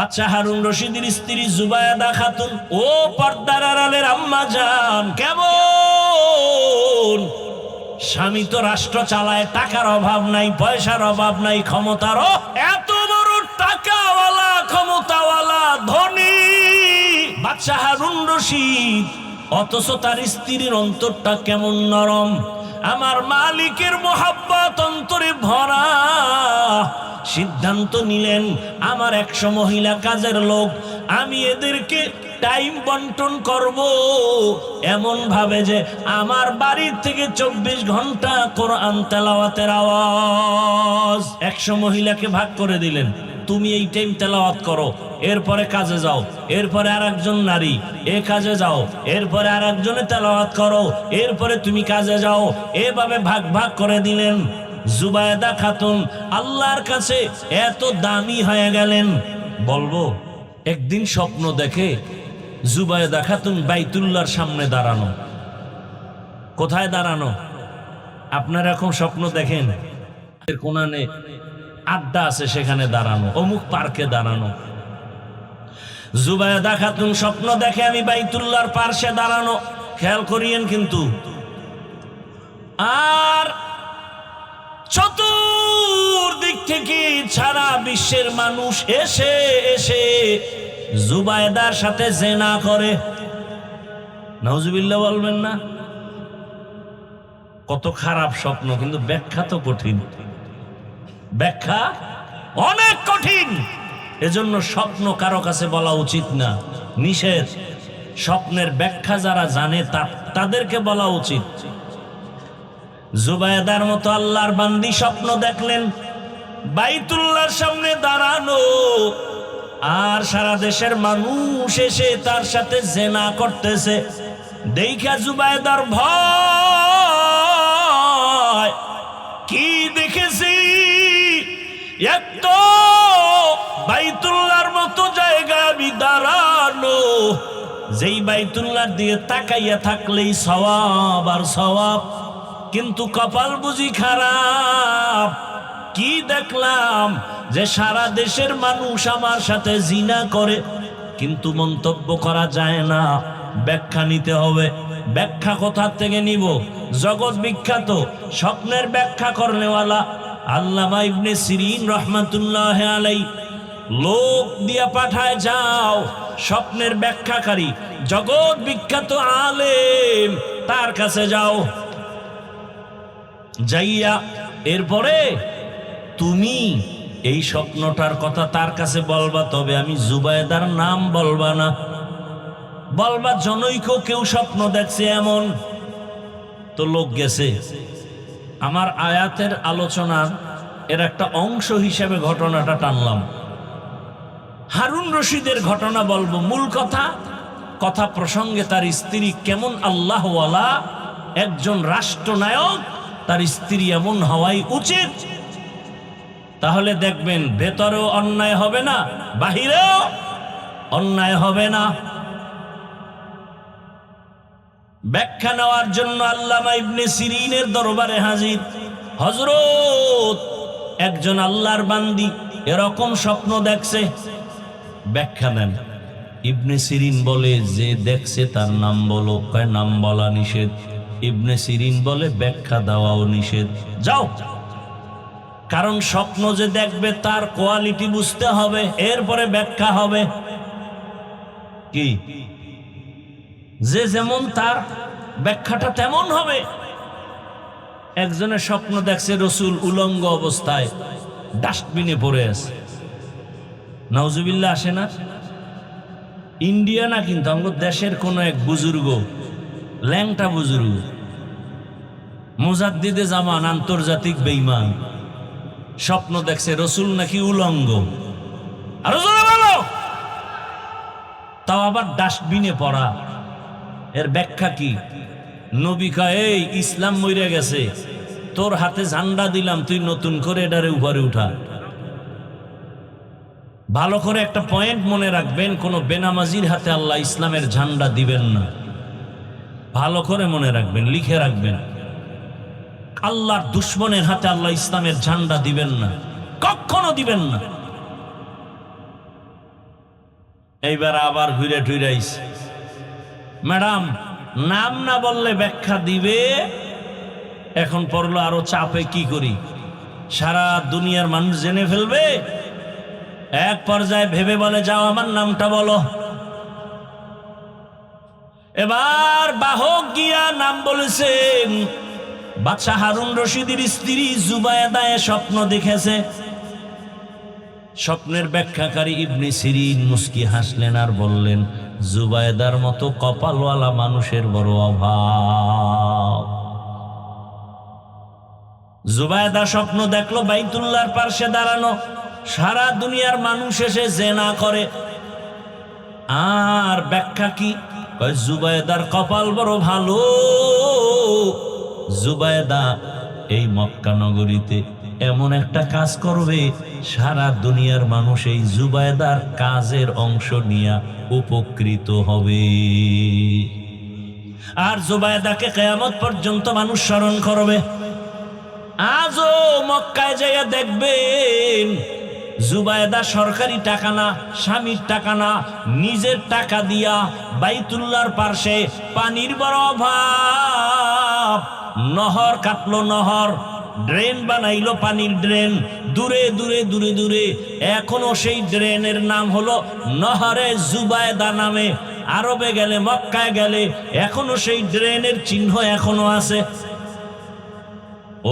বাদশা হারুন রশিদের স্ত্রী জুবায়েদা খাতুন, ও পর্দার আড়ালের আম্মা জান, কেমন? স্বামী তো রাষ্ট্র চালায়, টাকার অভাব নাই, পয়সার অভাব নাই, ক্ষমতারও এত বড় টাকাওয়ালা ক্ষমতাওয়ালা ধনী বাদশা হারুন রশিদ, অথচ তার স্ত্রীর অন্তরটা কেমন নরম। আমার মালিকের মোহাব্বত অন্তরে ভরা। সিদ্ধান্ত নিলেন, আমার 100 মহিলা কাজের লোক, আমি এদেরকে টাইম বন্টন করব এমন ভাবে যে আমার বাড়ির থেকে 24 ঘন্টা কোরআন তেলাওয়াতের আওয়াজ। 100 মহিলাকে ভাগ করে দিলেন, তুমি এই টাইম তেলাওয়াত করো, এরপরে কাজে যাও, এরপরে আরেকজন নারী এ কাজে যাও, এরপরে আরেকজনে তেলাওয়াত করো, এরপরে তুমি কাজে যাও। এভাবে ভাগ ভাগ করে দিলেন। জুবায়েদা খাতুন আল্লাহর কাছে এত দামি হয়ে গেলেন। বলবো, একদিন স্বপ্ন দেখে জুবায়েদা খাতুন বাইতুল্লাহর সামনে দাঁড়ানো। কোথায় দাঁড়ানো? আপনারা এখন স্বপ্ন দেখেন কোনানে আড্ডা আছে, সেখানে দাঁড়ানো, অমুক পার্কে দাঁড়ানো। জুবায়েদা খাতুন স্বপ্ন দেখে আমি বাইতুল্লাহর পার্শ্বে দাঁড়ানো। খেয়াল করিয়েন কিন্তু। আর চতুর্দিক থেকে সারা বিশ্বের মানুষ এসে এসে জুবায়েদার সাথে জিনা করে। নাউজুবিল্লাহ বলবেন না? কত খারাপ স্বপ্ন, কিন্তু ব্যাখ্যা তো কঠিন, ব্যাখ্যা অনেক কঠিন। এজন্য স্বপ্ন কারো কাছে বলা উচিত না, নিষেধ। স্বপ্নের ব্যাখ্যা যারা জানে তাদেরকে বলা উচিত। জুবায়েদার মতো আল্লাহর বান্দি স্বপ্ন দেখলেন বাইতুল্লাহর সামনে দাঁড়ানো, আর সারা দেশের মানুষ এসে তার সাথে জিনা করতেছে। দেখা জুবায়েদার ভয়, কি দেখেছি, এক তো বাইতুল্লাহর মতো জায়গা আমি দাঁড়ানো, যেই বাইতুল্লাহর দিয়ে তাকাইয়া থাকলেই সওয়াব আর সওয়াব, কিন্তু কপাল বুঝি খারাপ। কি দেখলাম যে সারা দেশের মানুষ আমার সাথে জিনা করে, কিন্তু মন্তব্য করা যায় না, ব্যাখ্যা নিতে হবে। ব্যাখ্যা কোথা থেকে নিব? জগৎ বিখ্যাত স্বপ্নের ব্যাখ্যা করনেওয়ালা আল্লামা ইবনে সিরিন রহমাতুল্লাহ আলাই লোক দিয়া পাঠায়, যাও স্বপ্নের ব্যাখ্যাকারী জগৎ বিখ্যাত আলেম, তার কাছে যাও। যাইয়া এরপরে তুমি এই স্বপ্নটার কথা তার কাছে বলবা, তবে আমি জুবায়েদার নাম বলবা না, বলবা জনৈক কেউ স্বপ্ন দেখছে এমন। তো লোক গেছে। আমার আয়াতের আলোচনা এর একটা অংশ হিসেবে ঘটনাটা টানলাম। হারুন রশিদের ঘটনা বলবো। মূল কথা প্রসঙ্গে তার স্ত্রী কেমন আল্লাহওয়ালা একজন রাষ্ট্রনায়ক, তার স্ত্রী এমন হওয়াই উচিত। তাহলে দেখবেন ভেতরেও অন্যায় হবে না, বাহিরেও অন্যায় হবে না। ব্যাখ্যা নেওয়ার জন্য আল্লামা ইবনে সিরিনের দরবারে হাজির। হযরত, একজন আল্লাহর বান্দি এরকম স্বপ্ন দেখছে, ব্যাখ্যা দেন। ইবনে সিরিন বলে, যে দেখছে তার নাম বলো। কয় নাম বলা নিষেধ। ইবনে সিরিন বলে ব্যাখ্যা দেওয়াও নিষেধ। যাও, কারণ স্বপ্ন যে দেখবে তার কোয়ালিটি বুঝতে হবে, এরপরে ব্যাখ্যা হবে। কি, যে যেমন তার ব্যাখ্যাটা তেমন হবে। একজনের স্বপ্ন দেখছে রাসূল উলঙ্গ অবস্থায় ডাস্টবিনে পড়ে আছে। নাউজুবিল্লাহ আসে না? ইন্ডিয়া না, কিন্তু আমাদের দেশের কোন এক বুজুর্গ, ল্যাংটা বুজুর্গ, মুজাদ্দিদে জামান, আন্তর্জাতিক বেঈমান, স্বপ্ন দেখছে রাসূল নাকি উলঙ্গ। আরো জোরে বলো। তাও আবার ডাস্টবিনে পড়া। এর ব্যাখ্যা কি? নবী কয়, এই ইসলাম মইরা গেছে, তোর হাতে ঝান্ডা দিলাম, তুই নতুন করে এটারে উপরে উঠা। ভালো করে একটা পয়েন্ট মনে রাখবেন, কোন বেনামাজির হাতে আল্লাহ ইসলামের ঝান্ডা দিবেন না। ভালো করে মনে রাখবেন, লিখে রাখবেন। আল্লাহর দুশ্মনের হাতে আল্লাহ ইসলামের ঝান্ডা দিবেন না, কখনো দিবেন না। এইবার আবার ঘুরে টুইরাইস, ম্যাডাম নাম না বললে ব্যাখ্যা দিবে। এখন পড়লো আরো চাপে, কি করি, সারা দুনিয়ার মানুষ জেনে ফেলবে। এক পর্যায়ে ভেবে বলে, যাও আমার নামটা বলো। এবার বাহক গিয়া নাম বলেছেন। বাদশাহ হারুন রশিদের স্ত্রী জুবায়েদা স্বপ্ন দেখেছে। স্বপ্নের ব্যাখ্যাকারী ইবনে সিরিন মুস্কি হাসলেন আর বললেন, জুবায়েদার মতো কপালওয়ালা মানুষের বড় অভাব। জুবায়েদা স্বপ্ন দেখলো বাইতুল্লাহর পাশে দাঁড়ানো, সারা দুনিয়ার মানুষ এসে জেনা করে। আর ব্যাখ্যা কি? জুবায়েদার কপাল বড় ভালো। জুবায়েদা এই মক্কা নগরীতে এমন একটা কাজ করবে, সারা দুনিয়ার মানুষ এই জুবায়েদার কাজের অংশ নিয়ে উপকৃত হবে। আর জুবায়েদাকে কিয়ামত পর্যন্ত মানুষ স্মরণ করবে। আজও মক্কায় যাইয়া দেখবেন, জুবায়েদা সরকারি টাকা না, স্বামীর টাকা না, নিজের টাকা দিয়া বাইতুল্লাহর পাশে পানির বড় অভাব। নহর কাটলো, নহর ড্রেন বানাইলো, পানির ড্রেন দূরে দূরে দূরে দূরে। এখনো সেই ড্রেনের নাম হলো নহরে জুবায়েদা নামে। আরবে গেলে, মক্কায় গেলে এখনো সেই ড্রেনের চিহ্ন এখনো আছে।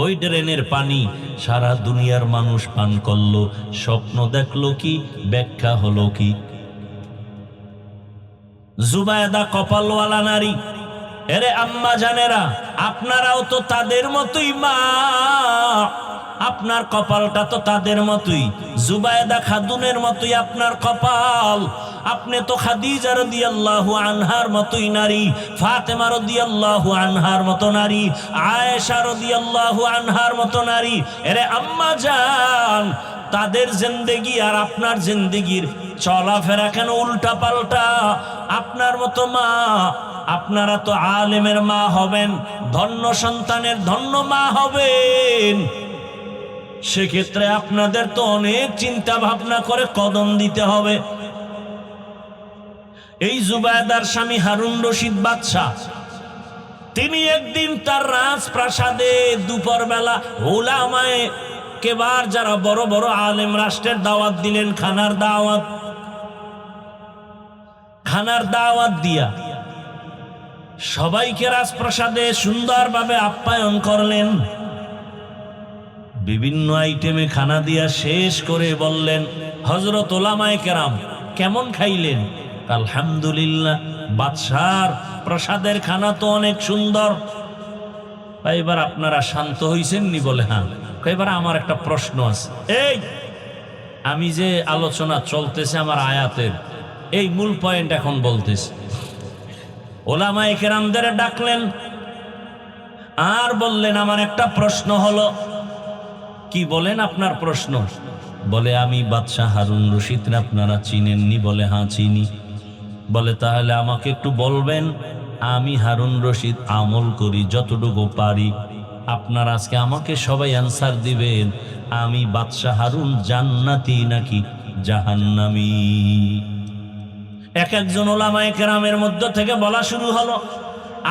ওই ড্রেনের পানি সারা দুনিয়ার মানুষ পান করলো। স্বপ্ন দেখলো কি, ব্যাখ্যা হলো কি? জুবায়েদা কপালওয়ালা নারী। এরে আম্মা জানেরা, আপনারাও তো তাদের মতোই মা, আপনার কপালটা তো তাদের মতোই। জুবায়েদা খাতুনের মতোই আপনার কপাল। আপনি তো খাদিজা রাদিয়াল্লাহু আনহার মতোই নারী, ফাতেমা রাদিয়াল্লাহু আনহার মতো নারী, আয়েশা রাদিয়াল্লাহু আনহার মতো নারী। এরে আম্মা জান, তাদের জিন্দেগি আর আপনার জিন্দেগির চলাফেরা কেন উল্টা পাল্টা? আপনার মতো মা, আপনারা তো আলেমের মা হবেন, ধন্য সন্তানের ধন্য মা হবেন। সেক্ষেত্রে আপনাদের তো অনেক চিন্তা ভাবনা করে কদম দিতে হবে। এই জুবায়েদার স্বামী হারুন রশিদ বাদশা, তিনি একদিন তার রাজপ্রাসাদে দুপুর বেলা উলামায়ে কেবার, যারা বড় বড় আলেম, রাষ্ট্রের দাওয়াত দিলেন, খানার দাওয়াত দিয়া সবাইকে রাজপ্রাসাদে সুন্দরভাবে আপ্যায়ন করলেন। বিভিন্ন আইটেমে খানা দিয়া শেষ করে বললেন, হযরত উলামায়ে কেরাম কেমন খাইলেন? আলহামদুলিল্লাহ, বাদশার প্রসাদের খানা তো অনেক সুন্দর। এবার আপনারা শান্ত হইছেন নি? বলে হ্যাঁ। এবার আমার একটা প্রশ্ন আছে। এই আমি যে আলোচনা চলতেছে আমার আয়াতের, এই মূল পয়েন্ট এখন বলতেছি। উলামায়ে কেরামদের ডাকলেন আর বললেন, আমার একটা প্রশ্ন হলো। কি বলেন আপনার প্রশ্ন? বলে, আমি বাদশাহ হারুন রশিদ আপনারা চিনেননি? বলে হ্যাঁ চিনি। বলে তাহলে আমাকে একটু বলবেন, আমি হারুন রশিদ আমল করি যতটুকু পারি। আপনারা আজকে আমাকে সবাই অ্যান্সার দিবেন, আমি বাদশাহ হারুন জান্নাতি নাকি জাহান্নামী? এক একজন উলামায়ে কেরামের মধ্য থেকে বলা শুরু হলো,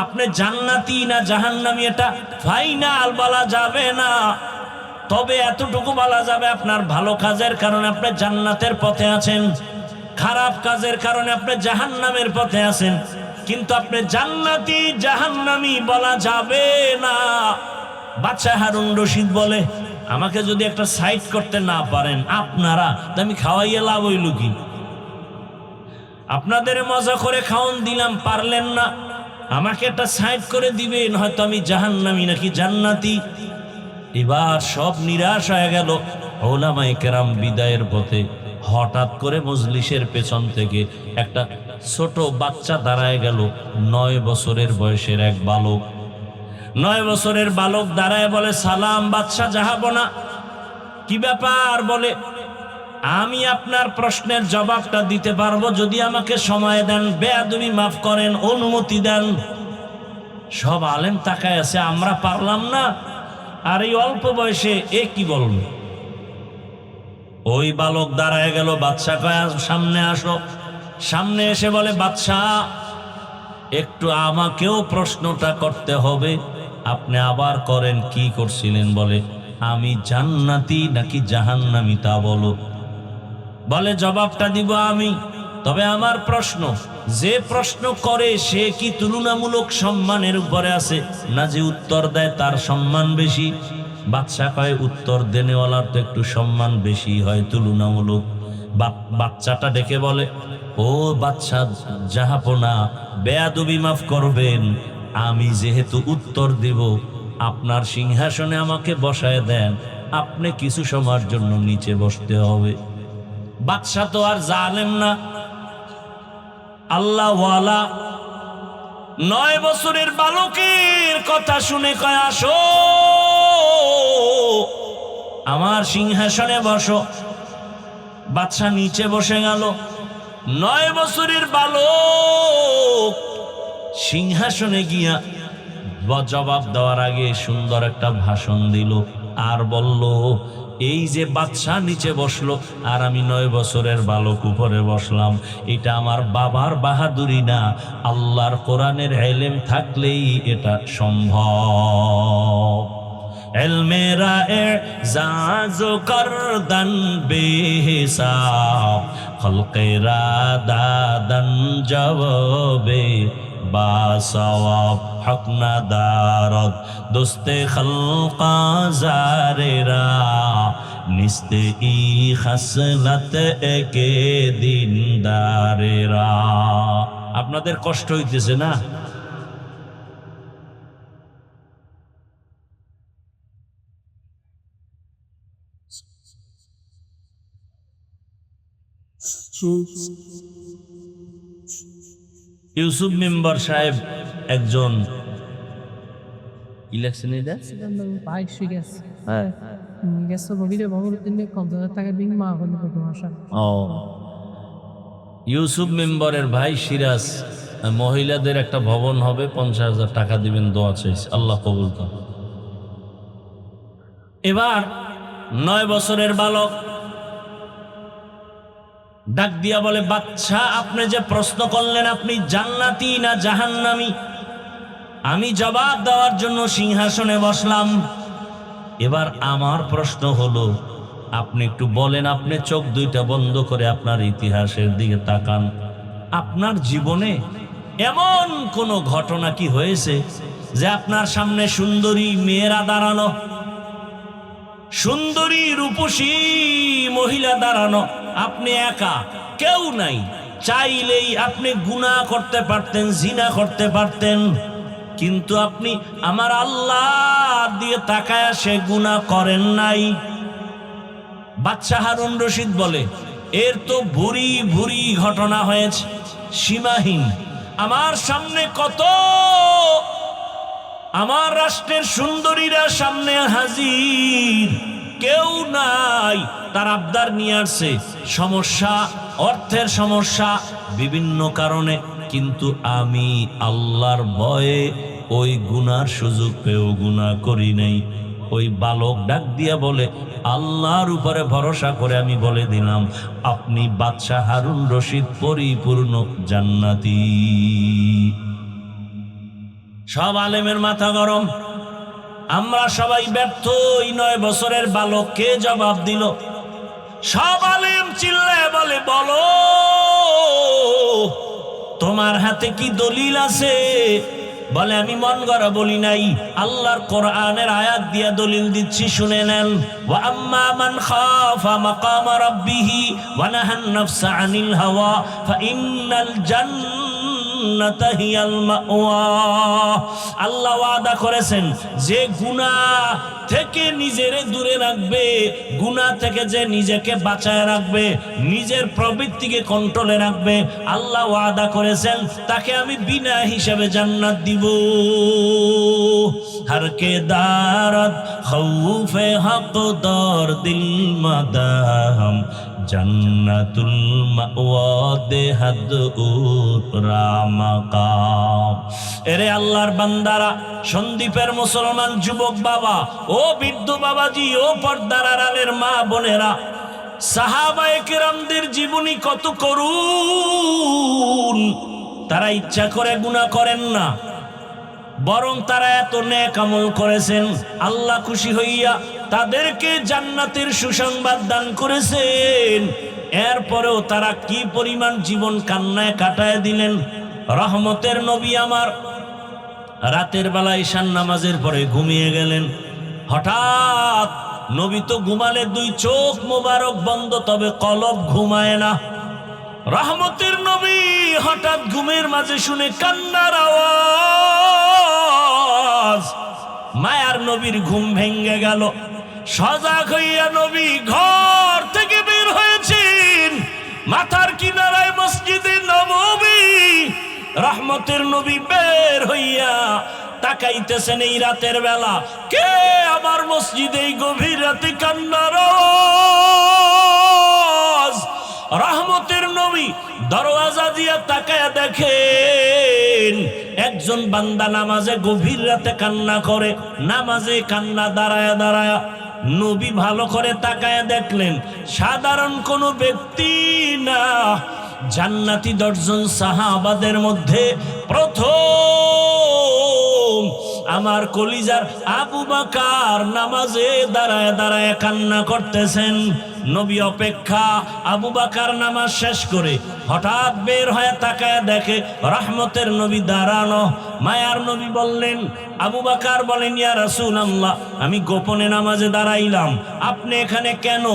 আপনি জান্নাতি না জাহান্নামী এটা ফাইনাল বলা যাবে না, তবে এতটুকু বলা যাবে, আপনার ভালো কাজের কারণে আপনি জান্নাতের পথে আছেন, খারাপ কাজের কারণে আপনি জাহান্নামের পথে আছেন, কিন্তু আপনি জান্নাতি জাহান্নামী বলা যাবে না। বাদশাহ হারুন রশিদ বলে, আমাকে যদি একটা সাইড করতে না পারেন আপনারা, তো আমি খাওয়াইয়া লাভ হইল কি? আপনাদের মজা করে খাওয়ান দিলাম, পারলেন না, আমাকে একটা সাইড করে দিবেন, হয়তো আমি জাহান্নামী নাকি জান্নাতি। এবার সব নিরাশ হয়ে গেল। উলামায়ে কেরাম বিদায়ের পথে হঠাৎ করে মজলিসের পেছন থেকে একটা ছোট বাচ্চা দাঁড়ায় গেল। 9 বছরের বয়সের এক বালক। 9 বছরের বালক দাঁড়ায় বলে, সালাম বাদশা জাহাবনা। কি ব্যাপার? বলে, আমি আপনার প্রশ্নের জবাবটা দিতে পারবো যদি আমাকে সময় দেন, বেয়াদবি মাফ করেন, অনুমতি দেন। সব আলেম তাকায় আছে, আমরা পারলাম না, আর এই অল্প বয়সে এ কি বলবে? ওই বালক দাঁড়ায় গেল, বাদশা কয় সামনে আসো। সামনে এসে বলে, বাদশাহ একটু আমাকেও প্রশ্নটা করতে হবে। আপনি আবার করেন। কি করছিলেন? বলে, আমি জান্নাতি নাকি জাহান্নামী তা বলো। বলে, জবাবটা দিব আমি, তবে আমার প্রশ্ন, যে প্রশ্ন করে সে কি তুলনামূলক সম্মানের উপরে আছে, না যে উত্তর দেয় তার সম্মান বেশি? বাদশা কয়, উত্তর দেনেওয়ালার তো একটু সম্মান বেশি হয় তুলনামূলক। বাচ্চাটা ডেকে বলে, ও বাদশা জাহাপনা, বেয়াদবি মাফ করবেন, আমি যেহেতু উত্তর দিব, আপনার সিংহাসনে আমাকে বসায় দেন, আপনি কিছু সময়ের জন্য নিচে বসতে হবে। বাদশা তো আর জালেম না, আল্লাহওয়ালা। 9 বছরের বালকের কথা শুনে কয়, আসো আমার সিংহাসনে বসো। বাদশা নিচে বসে গেল। 9 বছরের বালক সিংহাসনে গিয়া জবাব দেওয়ার আগে সুন্দর একটা ভাষণ দিল আর বলল, এই যে বাদশা নিচে বসলো আর আমি 9 বছরের বালক উপরে বসলাম, এটা আমার বাবার বাহাদুরি না, আল্লাহর কোরআনের ইলম থাকলেই এটা সম্ভব। ইলমেরা এজাজো করদান বেহিসাব, খলকেরা দাদান জবাবে বাসওয়াব, হক না দারদ দোস্তে খলকা জারেরা, নিস্তে ই খাসলাত একে দিনদারেরা। আপনাদের কষ্ট হইতেছে না? ইউসুফ মেম্বার সাহেব একজন ইলেকশন ইউসুফ মেম্বারের ভাই সিরাজ মহিলাদের একটা ভবন হবে, 50,000 টাকা দিবেন, দোয়া চাইছে, আল্লাহ কবুল করেন। এবার 9 বছরের বালক ডাক দিয়া বলে, বাচ্চা আপনি যে প্রশ্ন করলেন আপনি জান্নাতি না জাহান্নামী, আমি জবাব দেওয়ার জন্য সিংহাসনে বসলাম। এবার আমার প্রশ্ন হলো, আপনি একটু বলেন, আপনি চোখ দুইটা বন্ধ করে আপনার ইতিহাসের দিকে তাকান, আপনার জীবনে এমন কোন ঘটনা কি হয়েছে যে আপনার সামনে সুন্দরী মেয়েরা দাঁড়ানো, সুন্দরী রূপসী মহিলা দাঁড়ানো, আপনি একা, কেউ নাই, চাইলেই আপনি গুনাহ করতে পারতেন, জিনা করতে পারতেন, কিন্তু আপনি আমার আল্লাহ দিয়ে তাকায়া সে গুনাহ করেন নাই। বাদশা হারুন রশিদ বলে, এর তো ভুরি ভুরি ঘটনা হয়েছে, সীমাহীন। আমার সামনে কত আমার রাষ্ট্রের সুন্দরীরা সামনে হাজির, কেউ নাই, তার আবদার নিয়ে আসছে, সমস্যা, অর্থের সমস্যা, বিভিন্ন কারণে, কিন্তু আমি আল্লাহর ভয়ে ওই গুনার সুযোগ পেয়েও গুনাহ করি নাই। ওই বালক ডাক দিয়া বলে, আল্লাহর উপরে ভরসা করে আমি বলে দিলাম, আপনি বাদশা হারুন রশিদ পরিপূর্ণ জান্নাতি। সব আলেমের মাথা গরম, আমরা সবাই ব্যর্থ। ওই 9 বছরের বালককে জবাব দিল। সব আলেম চিল্লায় বলে, বলো তোমার হাতে কি দলিল আছে? বলে, আমি মন গড়া বলি নাই, আল্লাহর কোরআনের আয়াত দিয়া দলিল দিচ্ছি, শুনে নেন। ওয়া আম্মা মান খাফা মাকামা রাব্বিহি ওয়া নাহান নাফসা আনিল হাওয়া ফা ইন্নাল জান্নাতা হিয়াল মাওয়া। আল্লাহ ওয়াদা করেছেন, যে গুনাহ থেকে নিজেরে দূরে রাখবে, গুনাহ থেকে যে নিজেকে বাঁচায় রাখবে, নিজের প্রবৃত্তিকে কন্ট্রোলে রাখবে, আল্লাহ ওয়াদা করেছেন তাকে আমি বিনা হিসাবে জান্নাত দিব। हर के दारत खौफे हक दर दिल मदाम जन्नतुल मावा देहद उरामकाम। এরে আল্লাহর বান্দারা, সন্দীপের মুসলমান যুবক বাবা, ও বৃদ্ধ বাবাজি, ও পর্দার আড়ালের মা বোনেরা, সাহাবায়ে কেরামদের জীবনী কত করুণ। তারা ইচ্ছা করে গুনাহ করেন না, বরং তারা এত নেক আমল করেছেন, আল্লাহ খুশি হইয়া তাদেরকে জান্নাতের সুসংবাদ দান করেছেন। এরপরেও তারা কি পরিমাণ জীবন কান্নায় কাটায় দিলেন। রহমতের নবী আমার রাতের বেলা ঈশান নামাজের পরে ঘুমিয়ে গেলেন। হঠাৎ নবী তো ঘুমালে দুই চোখ মোবারক বন্ধ, তবে কলব ঘুমায় না। রহমতের নবী হঠাৎ ঘুমের মাঝে শুনে কান্নার আওয়াজ। মায়ার নবীর ঘুম ভেঙে গেল। সজাগ হইয়া নবী ঘর থেকে বের হয়েছেন। মাথার কিনারায় মসজিদে নববী। রহমতের নবী বের হইয়া তাকাইতেছেন এই রাতের বেলা, কে আমার মসজিদে এই গভীর রাতে কান্নার আওয়াজ। রহমতের নবী দরওয়াজা দিয়া তাকায়া দেখেন একজন বান্দা নামাজে গভীর রাতে কান্না করে, নামাজে কান্না দাঁড়ায়া দাঁড়ায়া। নবী ভালো করে তাকায়া দেখলেন সাধারণ কোনো ব্যক্তি না, জান্নাতি 10 জন সাহাবাদের মধ্যে প্রথম আমার কলিজার আবু বকর নামাজে দাঁড়ায় দাঁড়ায় কান্না করতেছেন। নবী অপেক্ষা। আবু বকর নামাজ শেষ করে হঠাৎ বের হয়ে তাকায় দেখে রহমতের নবী দাঁড়ানো। মায়ার নবী বললেন, আবু বকর বলেন, ইয়া রাসূলুল্লাহ, আমি গোপনে নামাজে দাঁড়াইলাম, আপনি এখানে কেন?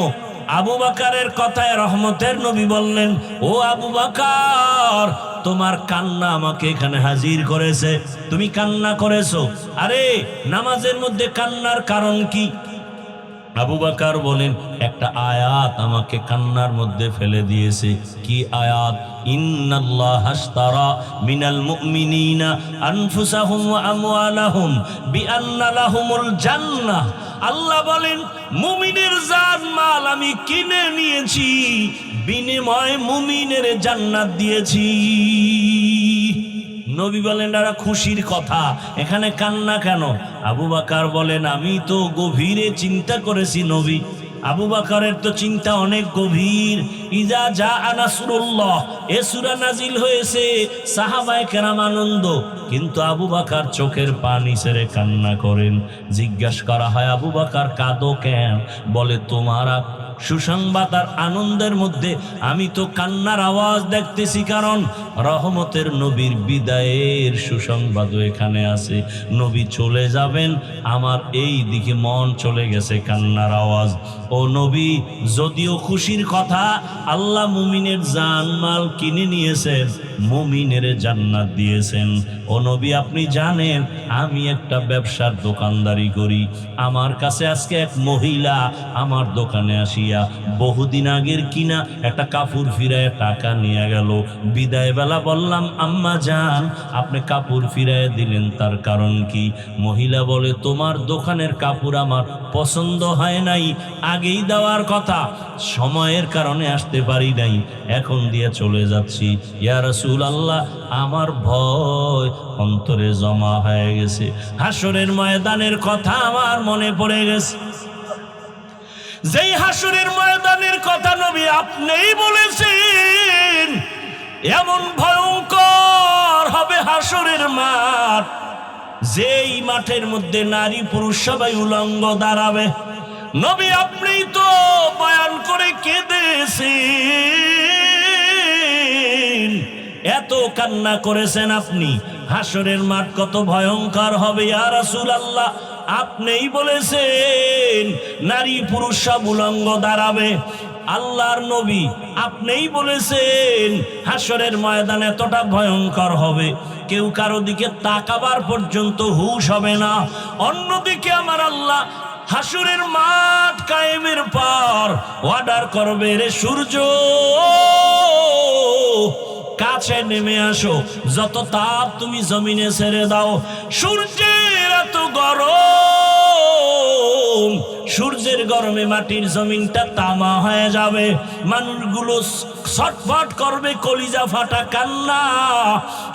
আবু বকরের কথায় রহমতের নবী বললেন, ও আবু বকর, তোমার কান্না আমাকে এখানে হাজির করেছে, তুমি কান্না করেছো। আরে নামাজের মধ্যে কান্নার কারণ কি? আবু বকর বলেন, একটা আয়াত আমাকে কান্নার মধ্যে ফেলে দিয়েছে। কি আয়াত? ইন্নাল্লাহা আশতারা মিনাল মুমিনিনা আনফুসাহুম ওয়া আমওয়ালাহুম বিআন্না লাহুমুল জান্নাহ। আল্লাহ বলেন, মুমিনের জান মাল আমি কিনে নিয়েছি, বিনিময়ে মুমিনের জান্নাত দিয়েছি। নবী বলেন, এটা খুশির কথা, এখানে কান্না কেন? আবু বকর বলেন, আমি তো গভীরে চিন্তা করেছি নবী। আবু বকরের তো চিন্তা অনেক গভীর। ইজা জা নাসরুল্লাহ এ সূরা নাজিল হয়েছে, সাহাবায়ে কেরাম আনন্দ, কিন্তু আবু বকর চোখের পানি ছেড়ে কান্না করেন। জিজ্ঞাসা করা হয়, আবু বকর কাঁদো কেন? বলে, তোমার সুসংবাদ আর আনন্দের মধ্যে আমি তো কান্নার আওয়াজ দেখতেছি, কারণ রহমতের নবীর বিদায়ের সুসংবাদও এখানে আছে। নবী চলে যাবেন, আমার এই দিকে মন চলে গেছে কান্নার আওয়াজ। ও নবী, যদিও খুশির কথা, আল্লাহ মুমিনের জানমাল কিনে নিয়েছেন, মুমিনের জান্নাত দিয়েছেন। ও নবী, আপনি জানেন আমি একটা ব্যবসার দোকানদারি করি। আমার কাছে আজকে এক মহিলা আমার দোকানে আসিয়া বহুদিন আগের কিনা একটা কাপড় ফিরায় টাকা নিয়ে গেল। বিদায় বেলা বললাম, আম্মা জান, আপনি কাপড় ফিরায় দিলেন, তার কারণ কি? মহিলা বলে, তোমার দোকানের কাপড় আমার পছন্দ হয় নাই, আগেই দেওয়ার কথা, সময়ের কারণে আসতে পারি নাই, এখন দিয়ে চলে যাচ্ছি। ইয়া রাসূলুল্লাহ, আমার ভয় অন্তরে জমা হয়ে গেছে, হাসরের ময়দানের কথা আমার মনে পড়ে গেছে। যেই হাসরের ময়দানের কথা নবী আপনিই বলেছেন, এমন ভয়ঙ্কর হবে হাসরের মাঠ, যেই মাঠের মধ্যে নারী পুরুষ সবাই উলঙ্গ দাঁড়াবে। নবী আপনিই তো বয়ান করে কেঁদেছেন, এত কান্না করেছেন আপনি, হাসরের মাঠ কত ভয়ঙ্কর হবে। ইয়া রাসূলুল্লাহ, আপনিই বলেছেন নারী পুরুষ সব উলঙ্গ দাঁড়াবে। আল্লাহর নবী আপনিই বলেছেন হাসরের ময়দান এতটা ভয়ঙ্কর হবে, কেউ কারো দিকে তাকাবার পর্যন্ত হুঁশ হবে না। অন্যদিকে আমার আল্লাহ হাসরের মাঠ কায়েমের পর অর্ডার করবে, রে সূর্য কাছে নেমে আসো, যত তাপ তুমি জমিনে ছেড়ে দাও। সূর্যের এত গরম, সূর্যের গরমে মাটির জমিনটা তামা হয়ে যাবে, মানুষগুলো ছটফট করবে, কলিজা ফাটা কান্না।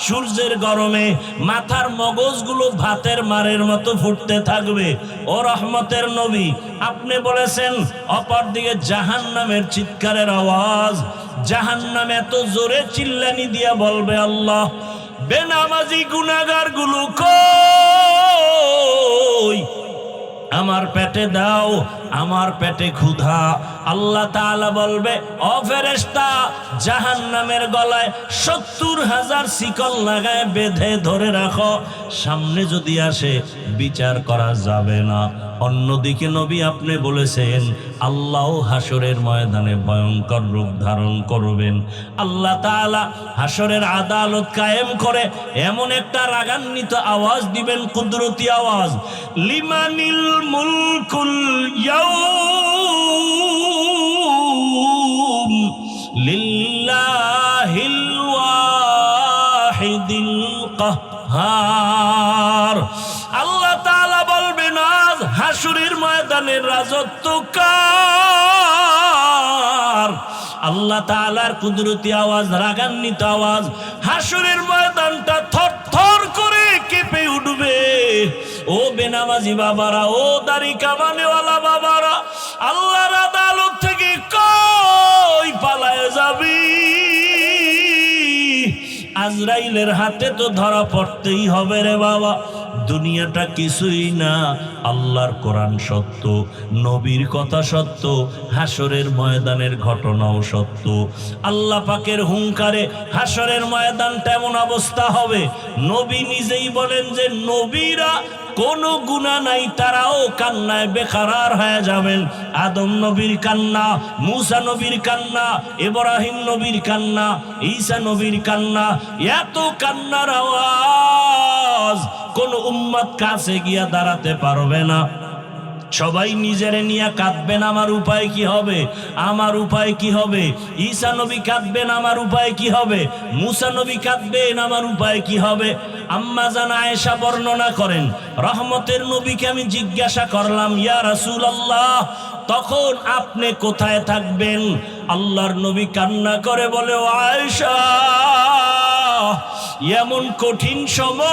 সূর্যের গরমে মাথার মগজগুলো ভাতের মারের মতো ফুটতে থাকবে। ও রহমতের নবী, আপনি বলেছেন অপরদিকে জাহান্নামের চিৎকারের আওয়াজ, জাহান্নাম এত জোরে চিল্লানি দিয়া বলবে, আল্লাহ বেনামাজি গুনাহগার গুলো কই, আমার পেটে দাও, আমার পেটে ক্ষুধা। আল্লাহ তাআলা বলবে, ও ফেরেশতা, জাহান্নামের গলায় 70,000 শিকল লাগায় বেঁধে ধরে রাখো, সামনে যদি আসে বিচার করা যাবে না। অন্যদিকে নবী আপনি বলেছেন আল্লাহ হাসরের ময়দানে ভয়ঙ্কর রূপ ধারণ করবেন। আল্লাহ তাআলা হাসরের আদালত কায়েম করে এমন একটা রাগান্বিত আওয়াজ দিবেন, কুদরতি আওয়াজ, লিমানিল মুলকুল ইয়াউম লিল্লাহিল ওয়াহিদিল কাহ্হার। আল্লাহ তাআলা বলবেন আজ হাসরের ময়দানের রাজত্ব কার? আল্লাহ তাআলার কুদরতি আওয়াজ, রাগান্বিত আওয়াজ, হাসরের ময়দানটা থরথর করে কেঁপে উঠবে। ও বেনামাজি বাবারা, ও দাড়ি কামানেওয়ালা বাবারা, আল্লাহর আদালত থেকে কই পালায়ে যাবি? আজরাইলের হাতে তো ধরা পড়তেই হবে রে বাবা। দুনিয়াটা কিছুই না, আল্লাহর কোরআন সত্য, নবীর কথা সত্য, হাসরের ময়দানের ঘটনাও সত্য। আল্লাহ পাকের হুঙ্কারে হাসরের ময়দানটা এমন অবস্থা হবে, নবী নিজেই বলেন যে নবীরা কোনো গুনাহ নাই, তারাও কান্নায় বেকারার হয়ে যাবেন। আদম নবীর কান্না, মূসা নবীর কান্না, ইব্রাহিম নবীর কান্না, ঈসা নবীর কান্না, এত কান্নার আওয়াজ কোন উম্মত কাছে গিয়া দাঁড়াতে পারবে না। সবাই নিজেরে নিয়ে কাঁদবেন, আমার উপায় কি হবে, আমার উপায় কি হবে? ঈসা নবী কাঁদবেন, আমার উপায় কি হবে? মূসা নবী কাঁদবেন, আমার উপায় কি হবে? আম্মা জান আয়েশা বর্ণনা করেন, রহমতের নবীকে আমি জিজ্ঞাসা করলাম, ইয়া রাসূলুল্লাহ, তখন আপনি কোথায় থাকবেন? আল্লাহর নবী কান্না করে বলে, ও আয়েশা, এমন কঠিন সময়,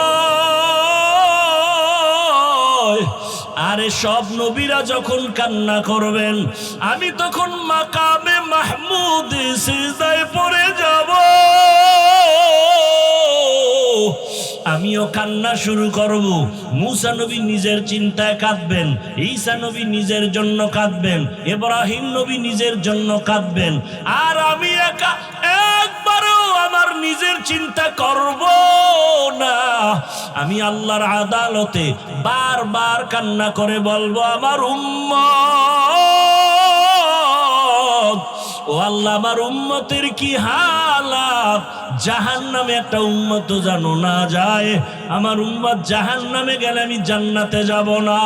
আরে সব নবীরা যখন কান্না করবেন, আমি তখন মাকামে মাহমুদ সিজদায় পড়ে যাব, আমিও কান্না শুরু করব। মূসা নবী নিজের চিন্তায় কাঁদবেন, ঈসা নবী নিজের জন্য কাঁদবেন, ইব্রাহিম নবী নিজের জন্য কাঁদবেন, আর আমি একা একবারও আমার নিজের চিন্তা করব না। আমি আল্লাহর আদালতে বারবার কান্না করে বলবো, আমার উম্মত, ও আল্লাহ, আমার উম্মতের কি হালাত, জাহান্নামে একটা উম্মত জানো না যায়, আমার উম্মত জাহান্নামে গেলে আমি জান্নাতে যাব না।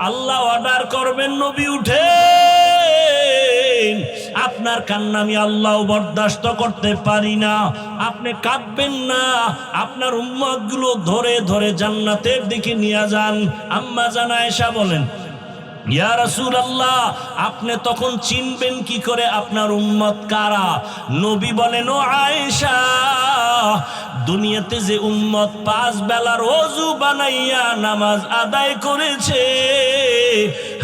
আল্লাহ অর্ডার করবেন, নবী উঠে, আপনার কান্না আমি আল্লাহ বরদাস্ত করতে পারি না, আপনি কাঁদবেন না, আপনার উম্মত গুলো ধরে ধরে জান্নাতের দিকে নিয়ে যান। আম্মা জান আয়েশা বলেন, ইয়া রাসূলুল্লাহ, আপনি তখন চিনবেন কি করে আপনার উম্মত কারা? নবী বলেন, ও আয়েশা, দুনিয়াতে যে উম্মত 5 বেলার ওযু বানাইয়া নামাজ আদায় করেছে,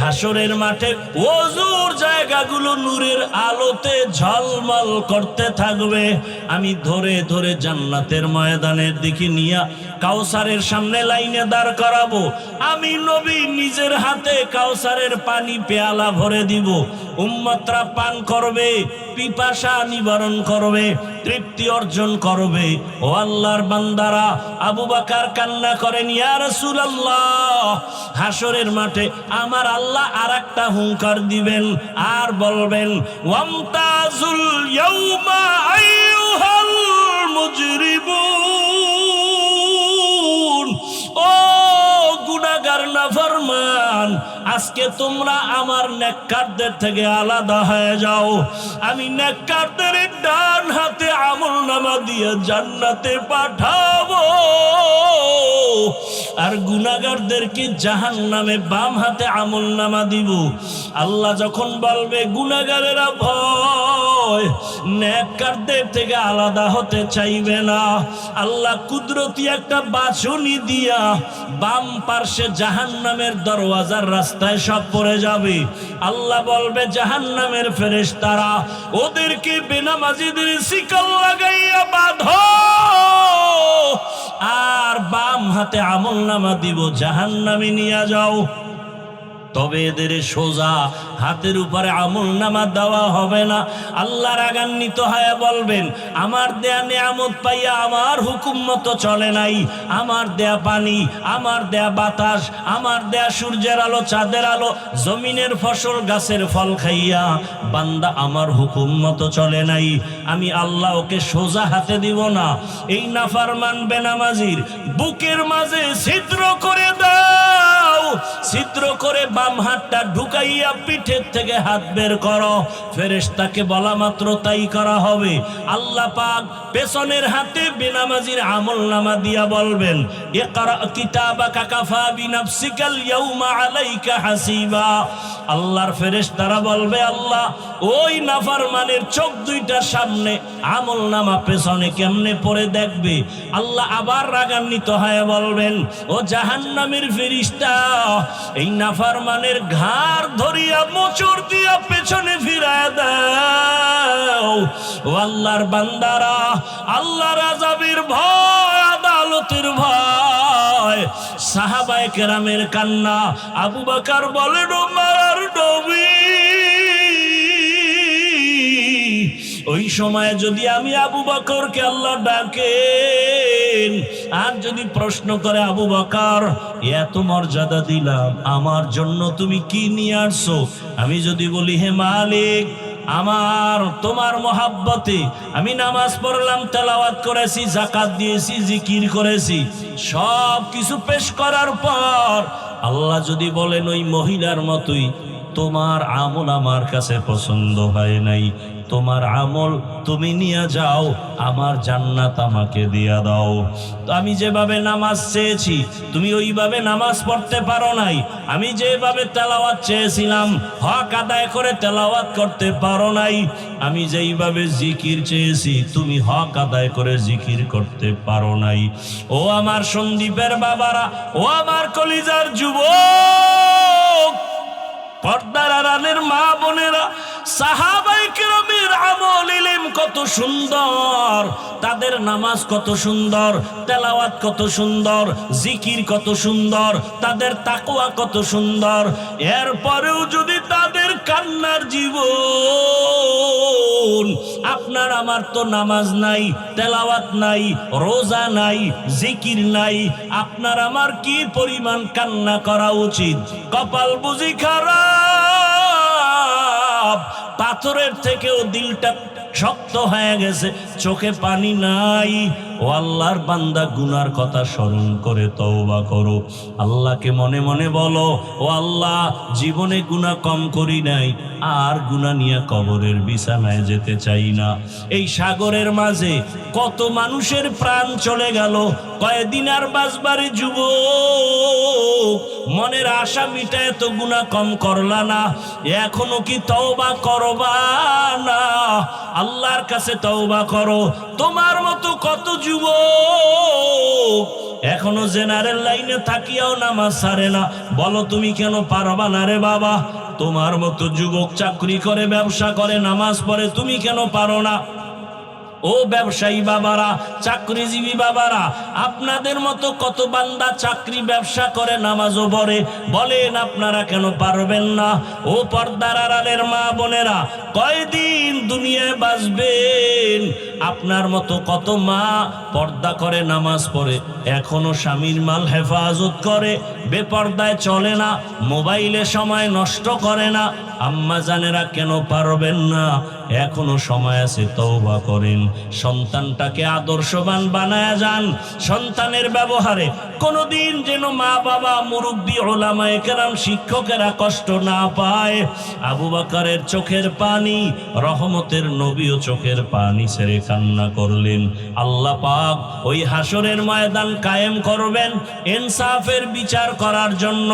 হাসরের মাঠে ওযুর জায়গাগুলো নূরের আলোতে ঝলমল করতে থাকবে। আমি ধরে ধরে জান্নাতের ময়দানের দিকে নিয়ে কাউসারের সামনে লাইনে দাঁড় করাবো। আমি নবী নিজের হাতে কাউসারের পানি পেয়ালা ভরে দিব, উম্মতরা পান করবে, পিপাসা নিবারণ করবে, তৃপ্তি অর্জন করবে। ও আল্লাহর বান্দারা, আবু বকর কান্না করেন, ইয়া রাসূলুল্লাহ, হাসরের মাঠে আমার আল্লাহ আরেকটা হুঙ্কার দিবেন আর বলবেন, ওয়ামতাজুল ইয়াউমা আইয়ুহাল মুজরিমুন, ও গুনাহগার নাফরমান, আজকে তোমরা আমার নেককারদের থেকে আলাদা হয়ে যাও। আমি নেককারদের ডান হাতে আমলনামা দিয়ে জান্নাতে পাঠাবো। আর গুনাহগারদেরকে জাহান্নামে বাম হাতে আমলনামা দিব। আল্লাহ যখন বলবে গুনাহগারেরা ভয়, নেককারদের থেকে আলাদা হতে চাইবে না, আল্লাহ কুদরতি একটা বাছুনি দিয়া বাম পার্শ্বে জাহান্নামের দরওয়াজার রাস্তায় সব পড়ে যাবে। আল্লাহ বলবে জাহান্নামের ফেরেশতারা ওদেরকে বেনামাজিদের শিকল লাগাইয়া বাঁধো, আর বাম হাতে আমলনামা দিব জাহান্নামে নিয়ে যাও। তবে এদের সোজা হাতের উপরে আমলনামা দেওয়া হবে না। আল্লাহ রাগান্বিত হয়ে বলবেন আমার দেয়া নিয়ামত পাইয়া আমার হুকুম মতো চলে নাই, আমার দেয়া পানি, আমার দেয়া বাতাস, আমার দেয়া সূর্যের আলো, চাঁদের আলো, জমিনের ফসল, গাছের ফল খাইয়া বান্দা আমার হুকুম মতো চলে নাই, আমি আল্লাহ ওকে সোজা হাতে দিব না। এই নাফরমান বেনামাজির বুকের মাঝে ছিদ্র করে দাও, ছিদ্র করে বাম হাতটা ঢুকাইয়া পিঠের থেকে হাত বের করো। ফেরেশতাকে বলা মাত্র তাই করা হবে। আল্লাহ পাক পেছনের হাতে বেনামাজির আমলনামা দিয়া বলবেন ইকরা কিতাবাকা কাফা বিনাফসিকাল ইয়াউমা আলাইকা হাসিবা। আল্লাহর ফেরেশতারা বলবে আল্লাহ ওই নাফরমানের চোখ দুইটার সামনে আমলনামা পেছনে কেমনে পড়ে দেখবে। আল্লাহ আবার রাগান্বিত হয়ে বলবেন ও জাহান্নামের ফেরেশতা, এই নাফরমানের ঘাড় ধরিয়া মোচড় দিয়া পেছনে ফিরায় দাও। ও আল্লাহর বান্দারা, আল্লাহর আযাবের ভয়, আদালতের ভয়, সাহাবায়ে কেরামের কান্না। আবু বকর বলেন ও মার নবী, ওই সময় যদি আমি আবু বকরকে আল্লাহ ডাকেন আর যদি প্রশ্ন করে আবু বকর এত মর্যাদা দিলাম আমার জন্য তুমি কি নিয়ে আসছো, আমি যদি বলি হে মালিক আমার তোমার মহাব্বতে আমি নামাজ পড়লাম, তেলাওয়াত করেছি, যাকাত দিয়েছি, জিকির করেছি, সব কিছু পেশ করার পর আল্লাহ যদি বলেন ওই মহিলার মতোই তোমার আমল আমার কাছে পছন্দ হয় নাই, তোমার আমল তুমি নিয়ে যাও, আমার জান্নাত আমাকে দিয়া দাও। তো আমি যেভাবে নামাজ চেয়েছি তুমি ওইভাবে নামাজ পড়তে পারো নাই, আমি যেভাবে তেলাওয়াত চেয়েছিলাম হক আদায় করে তেলাওয়াত করতে পারো নাই, আমি যেইভাবে জিকির চেয়েছি তুমি হক আদায় করে জিকির করতে পারো নাই। ও আমার সন্দীপের বাবারা, ও আমার কলিজার যুবক, পর্দার আড়ালের মা বোনেরা, সাহাবায়ে কেরামের আমল ইলম কত সুন্দর, তাদের নামাজ কত সুন্দর, তেলাওয়াত কত সুন্দর, জিকির কত সুন্দর, তাদের তাকওয়া কত সুন্দর, এরপরেও যদি তাদের কান্নার জীবন, আপনার আমার তো নামাজ নাই, তেলাওয়াত নাই, রোজা নাই, জিকির নাই, আপনার আমার কি পরিমাণ কান্না করা উচিত। কপাল বুঝি খারাপ, পাথরের থেকেও দিলটা শক্ত হয়ে গেছে, চোখে পানি নাই। ও আল্লাহর বান্দা, গুনার কথা স্মরণ করে তওবা করো, আল্লাহকে মনে মনে বলো ও আল্লাহ জীবনে গুনাহ কম করি নাই, আর গুনাহ নিয়ে কবরের বিছানায় যেতে চাই না। এই সাগরের মাঝে কত মানুষের প্রাণ চলে গেল, কয়দিন আর বাঁচবারে যুবক, মনের আশা মিটায় তো গুনাহ কম করলা না, এখনো কি তওবা করবা না? আল্লাহর কাছে তওবা করো। তোমার মতো কত যুবক এখনো জেনারেল লাইনে থাকিয়াও নামাজ ছাড়ে না, বলো তুমি কেন পারবা না রে বাবা? তোমার মতো যুবক চাকরি করে, ব্যবসা করে, নামাজ পড়ে, তুমি কেন পারো না? ও ব্যবসায়ী বাবারা, চাকরিজীবী বাবারা, আপনাদের মতো কত বান্দা চাকরি ব্যবসা করে, নামাজও পড়ে, বলেন আপনারা কেন পারবেন না? ও পর্দার আড়ালের মা বোনেরা, কয়দিন দুনিয়ায় বাঁচবেন? আপনার মতো কত মা পর্দা করে, নামাজ পড়ে, এখনো স্বামীর মাল হেফাজত করে, বেপর্দায় চলে না, মোবাইলে সময় নষ্ট করে না। আম্মা জানেরা কেন পারবেন না? এখনো সময় আছে, তওবা করেন। সন্তানটাকে আদর্শবান বানায়া যান। সন্তানের ব্যবহারে কোনোদিন যেন মা বাবা, মুরব্বী, উলামায়ে কেরাম, শিক্ষকেরা কষ্ট না পায়। আবু বকরের চোখের পানি, রহমতের নবীও চোখের পানি ছেড়ে কান্না করলেন। আল্লাহ পাক ওই হাসরের ময়দান কায়েম করবেন ইনসাফের বিচার করার জন্য।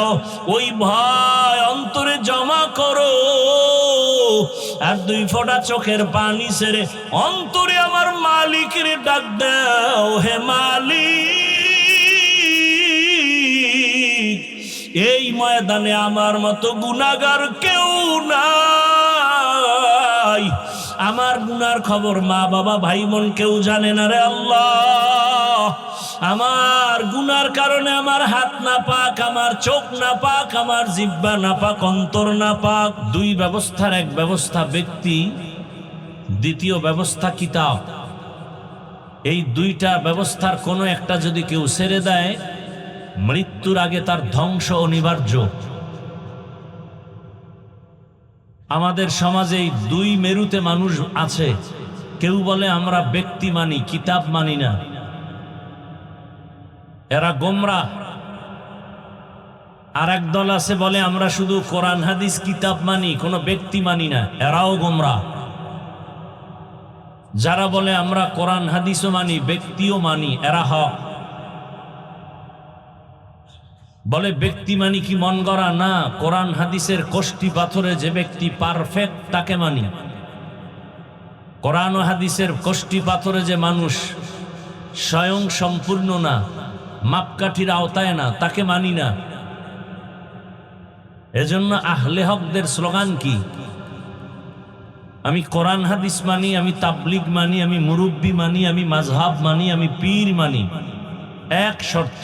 ওই ভয় অন্তরে জমা করো, আর 2 ফোঁটা চোখের পানি ছেড়ে অন্তরে আমার মালিকের ডাক দাও, হে মালিক, এই ময়দানে আমার মতো গুনাহগার কেউ নাই। আমার গুনার খবর মা বাবা ভাই বোন কেউ জানে না রে আল্লাহ। আমার গুনার কারণে আমার হাত না পাক, আমার চোখ না পাক, আমার জিহ্বা না পাক, অন্তর না পাক। 2 ব্যবস্থার এক ব্যবস্থা ব্যক্তি, দ্বিতীয় ব্যবস্থা কিতাব। এই 2টা ব্যবস্থার কোনো একটা যদি কেউ ছেড়ে দেয়, মৃত্যুর আগে তার ধ্বংস অনিবার্য। আমাদের সমাজে 2 মেরুতে মানুষ আছে। কেউ বলে আমরা ব্যক্তি মানি, কিতাব মানি না, এরা গোমরাহ। আর এক দল আছে বলে আমরা শুধু কোরআন হাদিস কিতাব মানি, কোনো ব্যক্তি মানি না, এরাও গোমরাহ। যারা বলে আমরা কোরআন হাদিসও মানি, ব্যক্তিও মানি, এরা হক। বলে ব্যক্তি মানি কি মন গড়া? না, কোরআন হাদিসের কষ্টি পাথরে যে ব্যক্তি পারফেক্ট তাকে মানি। কোরআন ও হাদিসের কষ্টি পাথরে যে মানুষ স্বয়ং সম্পূর্ণ না, মাপকাঠির আওতায় না, তাকে মানি না। এজন্য আহলে হকদের স্লোগান কি? আমি কোরআন হাদিস মানি, আমি তাবলিগ মানি, আমি মুরব্বি মানি, আমি মাযহাব মানি, আমি পীর মানি। এক শর্ত,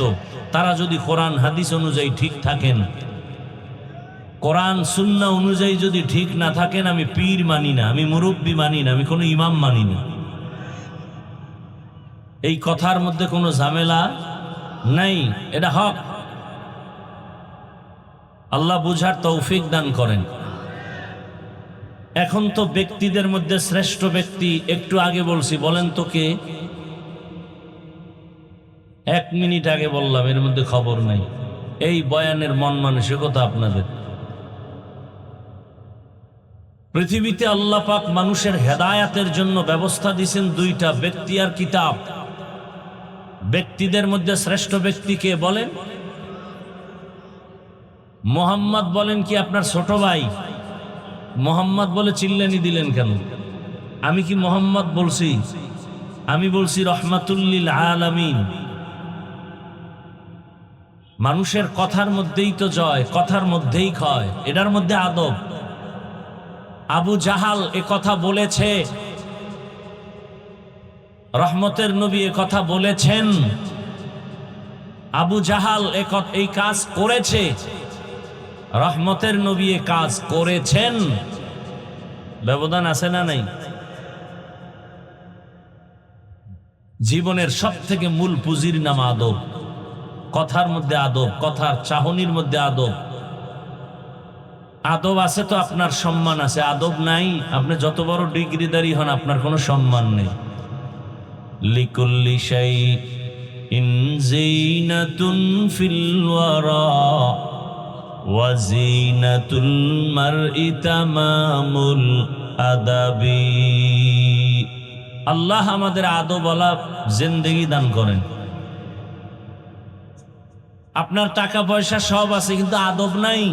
তারা যদি কোরআন হাদিস অনুযায়ী ঠিক থাকেন। কোরআন সুন্নাহ অনুযায়ী যদি ঠিক না থাকেন, আমি পীর মানি না, আমি মুরব্বি মানি না, আমি কোনো ইমাম মানি না। এই কথার মধ্যে কোনো ঝামেলা নাই, এটা হক। আল্লাহ বুঝার তৌফিক দান করেন। এখন তো ব্যক্তিদের মধ্যে শ্রেষ্ঠ ব্যক্তি একটু আগে বলছি, বলেন তো কে? 1 মিনিট আগে বললাম, এর মধ্যে খবর নাই। এই বয়ানের মন মানসিকতা আপনাদের। পৃথিবীতে আল্লাহ পাক মানুষের হেদায়াতের জন্য ব্যবস্থা দিয়েছেন 2টা, ব্যক্তি আর কিতাব। ব্যক্তিদের মধ্যে শ্রেষ্ঠ ব্যক্তি কে বলেন? মোহাম্মদ বলেন কি আপনার ছোট ভাই? মোহাম্মদ বলে চিল্লানি দিলেন কেন? আমি কি মোহাম্মদ বলছি? আমি বলছি রহমাতুল্লিল আলামিন। মানুষের কথার মধ্যেই তো জয়, কথার মধ্যেই ক্ষয়, এটার মধ্যে আদব। আবু জাহাল এ কথা বলেছে, রহমতের নবী এ কথা বলেছেন। আবু জাহাল এই কাজ করেছে, রহমতের নবী এ কাজ করেছেন। ব্যবধান আছে না নাই? জীবনের সবথেকে মূল পুঁজির নাম আদব। কথার মধ্যে আদব, কথার চাহনির মধ্যে আদব। আদব আছে তো আপনার সম্মান আছে, আদব নাই, আপনি যত বড় ডিগ্রিদারি হন আপনার কোনো সম্মান নেই। লিকুল্লি শাইইন যিনাতুন ফিল ওয়ারা ওয়া যিনাতুল মারই তামামুল আদাবি। আল্লাহ আমাদের আদবওয়ালা জিন্দেগি দান করেন। আপনার টাকা পয়সা সব আছে কিন্তু আদব নাই,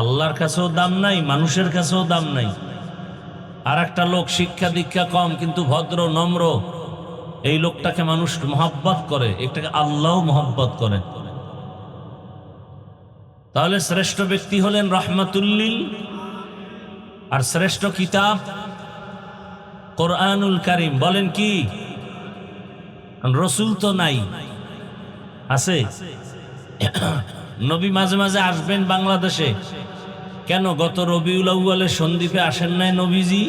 আল্লাহর কাছেও দাম নাই, মানুষের কাছেও দাম নাই। আর একটা লোক শিক্ষা দীক্ষা কম কিন্তু ভদ্র নম্র, এই লোকটাকে মানুষ মহব্বত করে, এটাকে আল্লাহও মহব্বত করে। তাহলে শ্রেষ্ঠ ব্যক্তি হলেন রহমাতুল্লিল, আর শ্রেষ্ঠ কিতাব কোরআনুল কারীম। বলেন কি? রসুল তো নাই, আছে? নবী মাঝে মাঝে আসবেন বাংলাদেশে, কেন? গত রবিউল আউয়ালে সন্দ্বীপে আসেন নাই নবীজি?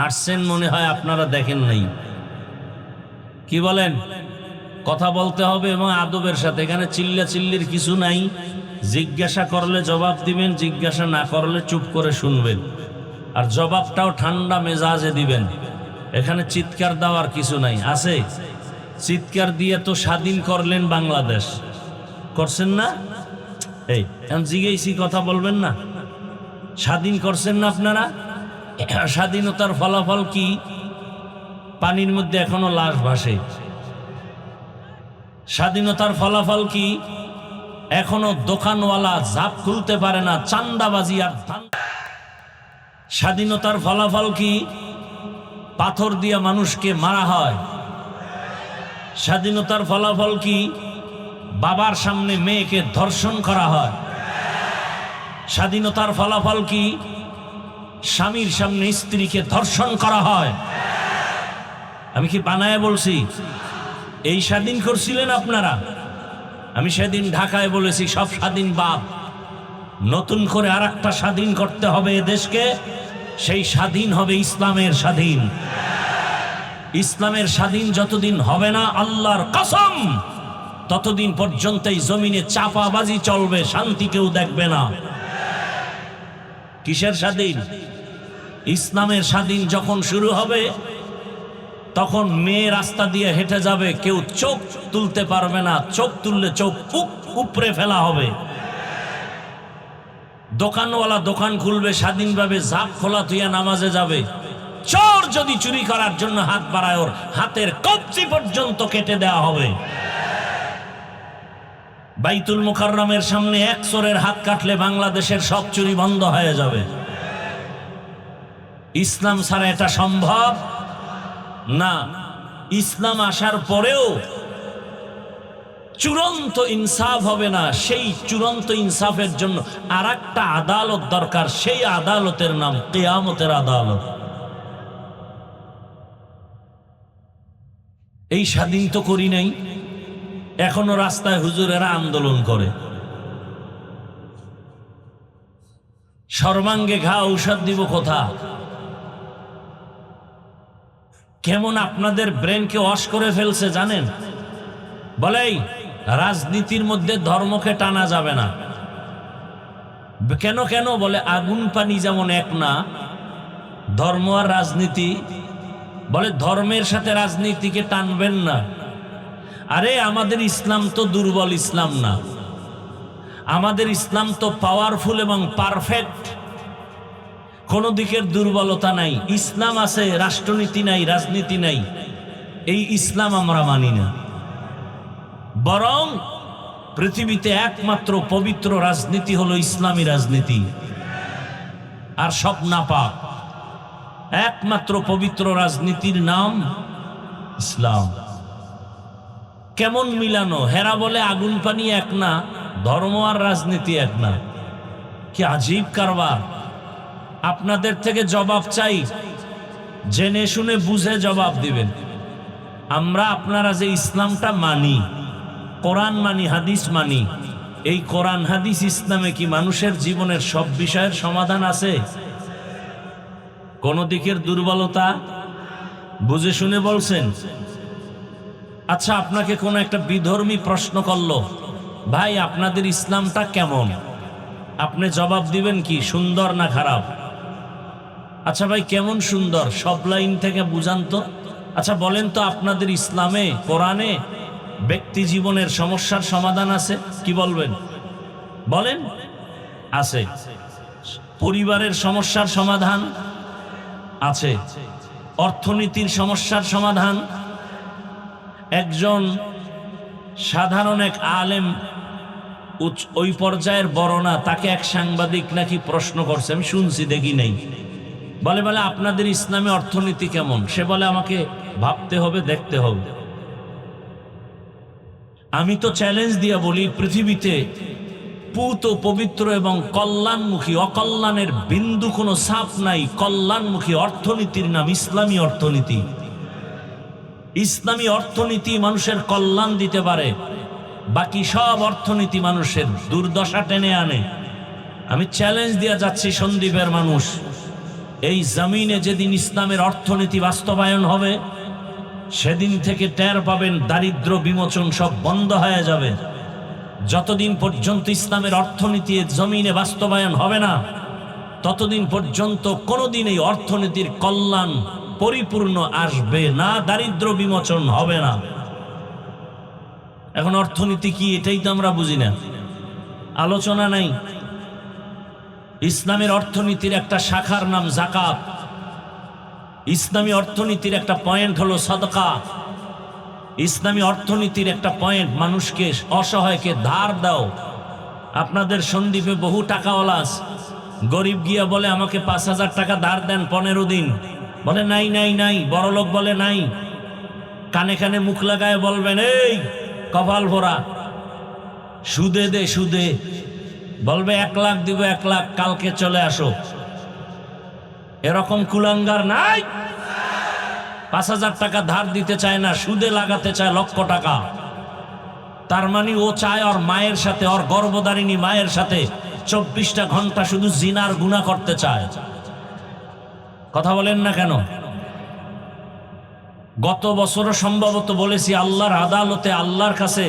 আসছেন মনে হয়, আপনারা দেখেন নাই। কি বলেন? কথা বলতে হবে এবং আদবের সাথে। এখানে চিল্লা চিল্লির কিছু নাই। জিজ্ঞাসা করলে জবাব দিবেন, জিজ্ঞাসা না করলে চুপ করে শুনবেন। আর জবাবটাও ঠান্ডা মেজাজে দিবেন। এখানে চিৎকার দেওয়ার কিছু নাই। আছে চিৎকার দিয়ে তো স্বাধীন করলেন বাংলাদেশ, করছেন না? এই এখন জিজ্ঞেসি কথা বলবেন না? স্বাধীন করছেন না আপনারা? স্বাধীনতার ফলাফল কি? পানির মধ্যে এখনো লাশ ভাসে। স্বাধীনতার ফলাফল কি? এখনো দোকানওয়ালা জাপ খুলতে পারে না, চান্দাবাজি আর স্বাধীনতার ফলাফল কি? পাথর দিয়ে মানুষকে মারা হয়। স্বাধীনতার ফলাফল কি? বাবার সামনে মেয়েকে ধর্ষণ করা হয়। স্বাধীনতার ফলাফল কি? স্বামীর সামনে স্ত্রীকে ধর্ষণ করা হয়। আমি কি বানায় বলছি? এই স্বাধীন করছিলেন আপনারা? আমি সেদিন ঢাকায় বলেছি সব স্বাধীন বাদ, নতুন করে আর একটা স্বাধীন করতে হবে এ দেশকে। সেই স্বাধীন হবে ইসলামের স্বাধীন। ইসলামের স্বাধীন যতদিন হবে না, আল্লাহর কসম, ততদিন পর্যন্ত এই জমিনে চাপাবাজি চলবে, শান্তি কেউ দেখবে না। কিসের স্বাধীন? ইসলামের স্বাধীন যখন শুরু হবে, তখন মেয়ে রাস্তা দিয়ে হেঁটে যাবে, কেউ চোখ তুলতে পারবে না। চোখ তুললে চোখ উপরে ফেলা হবে। দোকানওয়ালা দোকান খুলবে স্বাধীনভাবে, জাপ খোলা তুইয়া নামাজে যাবে। চোর যদি চুরি করার জন্য হাত বাড়ায়, ওর হাতের কবজি পর্যন্ত কেটে দেওয়া হবে। বাইতুল মুকাররমের সামনে এক চোরের হাত কাটলে বাংলাদেশের সব চুরি বন্ধ হয়ে যাবে। ইসলাম ছাড়া এটা সম্ভব না। ইসলাম আসার পরেও চূড়ান্ত ইনসাফ হবে না। সেই চূড়ান্ত ইনসাফের জন্য আর একটা আদালত দরকার। সেই আদালতের নাম কিয়ামতের আদালত। এই স্বাধীন তো করি নাই, এখনো রাস্তায় হুজুরেরা আন্দোলন করে। সর্বাঙ্গে ঘা ঔষধ দিব কোথা? কেমন আপনাদের ব্রেনকে ওয়াশ করে ফেলছে জানেন? বলেই রাজনীতির মধ্যে ধর্মকে টানা যাবে না। কেন কেন বলে আগুন পানি যেমন এক না, ধর্ম আর রাজনীতি। বলে ধর্মের সাথে রাজনীতিকে টানবেন না। আরে আমাদের ইসলাম তো দুর্বল ইসলাম না, আমাদের ইসলাম তো পাওয়ারফুল এবং পারফেক্ট। কোন দিকের দুর্বলতা নাই। ইসলাম আছে, রাষ্ট্রনীতি নাই, রাজনীতি নাই। এই ইসলাম আমরা মানি না। বরং পৃথিবীতে একমাত্র পবিত্র রাজনীতি হলো ইসলামী রাজনীতি, আর সব নাপাক। একমাত্র পবিত্র রাজনীতির নাম ইসলাম। কেমন মিলানো! হেরা বলে আগুন পানি এক না, ধর্ম আর রাজনীতি এক না। কি আজীব কারবার! আপনাদের থেকে জবাব চাই, জেনে শুনে বুঝে জবাব দিবেন। আমরা আপনারা যে ইসলামটা মানি, কোরআন মানি, হাদিস মানি, এই কোরআন হাদিস ইসলামে কি মানুষের জীবনের সব বিষয়ের সমাধান আছে? কোন দিকের দুর্বলতা বুঝে শুনে বলছেন? আচ্ছা, আপনাকে কোন একটা বিধর্মী প্রশ্ন করলো, ভাই আপনাদের ইসলামটা কেমন? আপনি জবাব দিবেন কি, সুন্দর না খারাপ? আচ্ছা ভাই কেমন সুন্দর, সব লাইন থেকে বুঝান তো। আচ্ছা বলেন তো, আপনাদের ইসলামে, কোরআনে ব্যক্তি জীবনের সমস্যার সমাধান আছে? কি বলবেন? বলেন। আছে। পরিবারের সমস্যার সমাধান আছে। অর্থনীতির সমস্যার সমাধান। একজন সাধারণ এক আলেম, ওই পর্যায়ের বড় না, তাকে এক সাংবাদিক নাকি প্রশ্ন করছে, আমি শুনছি, দেখি নাই। বলে আপনাদের ইসলামে অর্থনীতি কেমন? সে বলে আমাকে ভাবতে হবে, দেখতে হবে। আমি তো চ্যালেঞ্জ দিয়ে বলি, পৃথিবীতে পুত পবিত্র এবং কল্যাণমুখী, অকল্যাণের বিন্দু কোনো ছাপ নাই। কল্যাণমুখী অর্থনীতির নাম ইসলামী অর্থনীতি। ইসলামী অর্থনীতি মানুষের কল্যাণ দিতে পারে, বাকি সব অর্থনীতি মানুষের দুর্দশা টেনে আনে। আমি চ্যালেঞ্জ দিয়ে যাচ্ছি, সন্দ্বীপের মানুষ, এই জমিনে যেদিন ইসলামের অর্থনীতি বাস্তবায়ন হবে, সেদিন থেকে টের পাবেন দারিদ্র বিমোচন সব বন্ধ হয়ে যাবে। যতদিন পর্যন্ত ইসলামের অর্থনীতি জমিনে বাস্তবায়ন হবে না, ততদিন পর্যন্ত কোনোদিন এই অর্থনীতির কল্যাণ পরিপূর্ণ আসবে না, দারিদ্র বিমোচন হবে না। এখন অর্থনীতি কি এটাই তো আমরা বুঝি না, আলোচনা নাই। ইসলামের অর্থনীতির একটা শাখার নাম যাকাত। ইসলামী অর্থনীতির একটা পয়েন্ট হলো সাদকা। ইসলামী অর্থনীতির একটা পয়েন্ট মানুষকে, অসহায়কে ধার দাও। আপনাদের সন্দ্বীপে বহু টাকাওয়ালা আছে, গরিব গিয়া বলে আমাকে 5,000 টাকা ধার দেন 15 দিন, বলে নাই নাই নাই। বড়লোক বলে নাই, কানে কানে মুখ লাগায় বলবেন এই কপাল ভরা, সুদে দে সুদে, বলবে 1 লাখ দিব 1 লাখ, কালকে চলে আসো। এরকম কুলাঙ্গার নাই? 5,000 টাকা ধার দিতে চায় না, সুদে লাগাতে চায় লক্ষ টাকা। তার মানে ও চায় ওর মায়ের সাথে, ওর গর্ভধারিণী মায়ের সাথে 24টা ঘন্টা শুধু জিনার গুনাহ করতে চায়। কথা বলেন না কেন? গত বছরও সম্ভবত বলেছি, আল্লাহর আদালতে আল্লাহর কাছে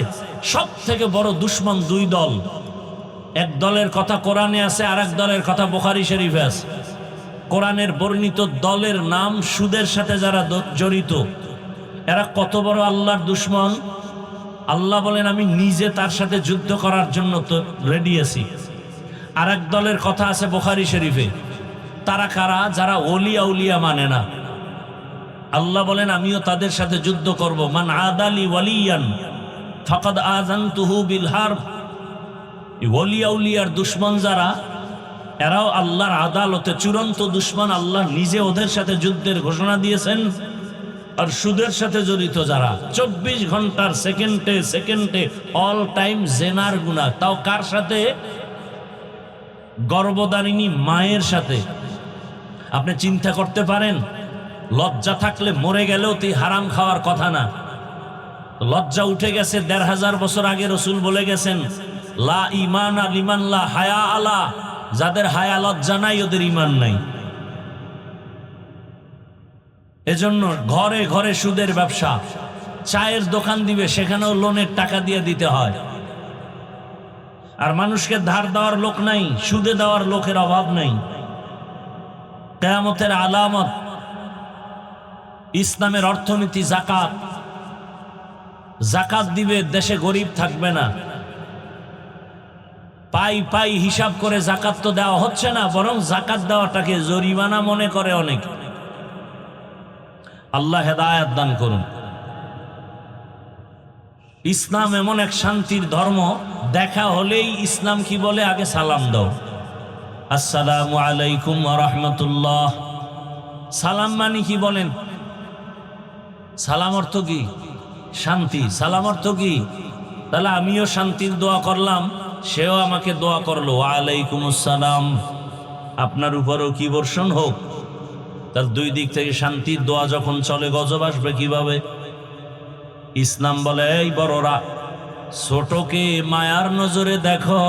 সব থেকে বড় দুশ্মন 2 দল। এক দলের কথা কোরআনে আছে, আর এক দলের কথা বুখারী শরীফে আছে। কোরআনের বর্ণিত দলের নাম সুদের সাথে যারা জড়িত, এরা কত বড় আল্লাহর দুশ্মন। আল্লাহ বলেন আমি নিজে তার সাথে যুদ্ধ করার জন্য তো রেডি আছি। আর এক দলের কথা আছে বুখারী শরীফে, তারা কারা? যারা ওলিয়া উলিয়া মানে না। আল্লাহ বলেন আমিও তাদের সাথে যুদ্ধ করব। মান আদালি ওয়ালিয়ান ফাকাদ আযানতুহু বিল হারব। ওলিয়া উলিয়ার দুশ্মন যারা, এরাও আল্লাহর আদালতে চূড়ান্ত দুশ্মন। আল্লাহ নিজে ওদের সাথে যুদ্ধের ঘোষণা দিয়েছেন। আর সুদের সাথে জড়িত যারা 24 ঘন্টার সেকেন্ডে সেকেন্ডে অল টাইম জেনার গুনাহ, তাও কার সাথে? গর্ভধারিণী মায়ের সাথে। আপনি চিন্তা করতে পারেন, লজ্জা থাকলে মরে গেলেও তুই হারাম খাওয়ার কথা না। লজ্জা উঠে গেছে 1500 বছর আগে রাসূল বলে গেছেন, লা ঈমানা লিমান লা হায়া আলা। যাদের হায়া লজ্জা নাই ওদের ঈমান নাই। এজন্য ঘরে ঘরে সুদের ব্যবসা। চায়ের দোকান দিবে, সেখানেও লোনের টাকা দিয়ে দিতে হয়। আর মানুষকে ধার দেওয়ার লোক নাই, সুদে দেওয়ার লোকের অভাব নাই। কিয়ামতের আলামত ইসলামের অর্থনীতি যাকাত। যাকাত দিবে, দেশে গরিব থাকবে না। পাই পাই হিসাব করে যাকাত তো দেওয়া হচ্ছে না, বরং যাকাত দেওয়াটাকে জরিমানা মনে করে অনেক। আল্লাহ হেদায়েত দান করুন। ইসলাম এমন এক শান্তির ধর্ম, দেখা হলেই ইসলাম কি বলে? আগে সালাম দাও, আসসালামু আলাইকুম ওয়া রাহমাতুল্লাহ। সালাম মানে কি বলেন? সালাম অর্থ কি? শান্তি। সালাম অর্থ কি? তাহলে আমিও শান্তির দোয়া করলাম, সেও আমাকে দোয়া করলো, ওয়া আলাইকুমুস সালাম, আপনার উপরও কি বর্ষণ হোক। তার 2 দিক থেকে শান্তির দোয়া যখন চলে, গজব আসবে কিভাবে? ইসলাম বলে এই বড়রা, ছোটকে মায়ার নজরে দেখো,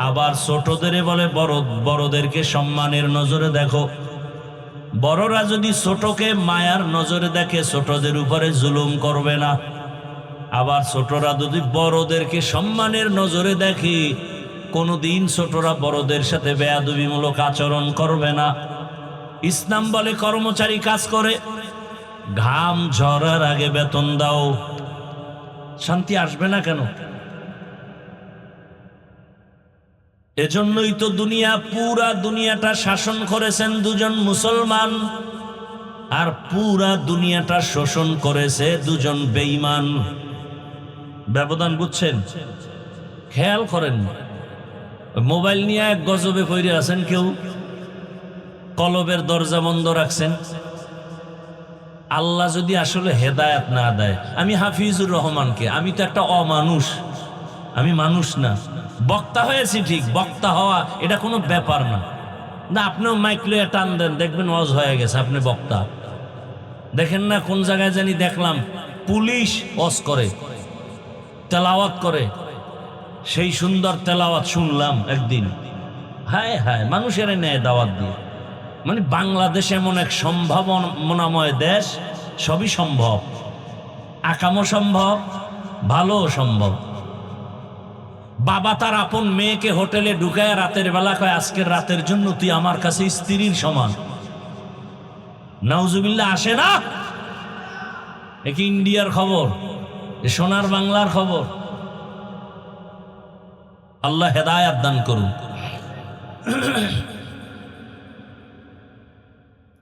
আবার ছোটদের বলে বড়দেরকে সম্মানের নজরে দেখো। বড়রা যদি ছোটকে মায়ার নজরে দেখে, ছোটদের উপরে জুলুম করবে না। আবার ছোটরা যদি বড়দেরকে সম্মানের নজরে দেখে, কোনোদিন ছোটরা বড়দের সাথে বেয়াদবিমূলক আচরণ করবে না। ইসলাম বলে কর্মচারী কাজ করে, ঘাম ঝরার আগে বেতন দাও। শান্তি আসবে না কেন? এজন্যই তো পুরা দুনিয়াটা শাসন করেছেন 2 জন মুসলমান, আর পুরা দুনিয়াটা শোষণ করেছে 2 জন বেঈমান। ব্যবধান বুঝছেন? খেয়াল করেন, মোবাইল নিয়ে এক গজবে পড়ে আছেন, কেউ কলবের দরজা বন্ধ রাখছেন। আল্লাহ যদি আসলে হেদায়েত না দেয়, আমি হাফিজুর রহমানকে, আমি তো একটা অমানুষ, আমি মানুষ না। বক্তা হয়েছি ঠিক, বক্তা হওয়া এটা কোনো ব্যাপার না। না, আপনিও মাইক লইয়া টান দেন, দেখবেন ওয়াজ হয়ে গেছে, আপনি বক্তা। দেখেন না কোন জায়গায় জানি দেখলাম পুলিশ ওয়াজ করে, তেলাওয়াত করে, সেই সুন্দর তেলাওয়াত শুনলাম একদিন। হায় হায়, মানুষের নেয় দাওয়াত দিয়ে। মানে বাংলাদেশ এমন এক সম্ভাবনাময় দেশ, সবই সম্ভব, আকামও সম্ভব, ভালোও সম্ভব। বাবা তার আপন মেয়েকে হোটেলে ঢুকায় রাতের বেলা কয় আজকের রাতের জন্য তুই আমার কাছে স্ত্রীর সমান। নাউজুবিল্লাহ, আসে না? এ কি ইন্ডিয়ার খবর? এ সোনার বাংলার খবর? আল্লাহ হেদায়াত দান করুন।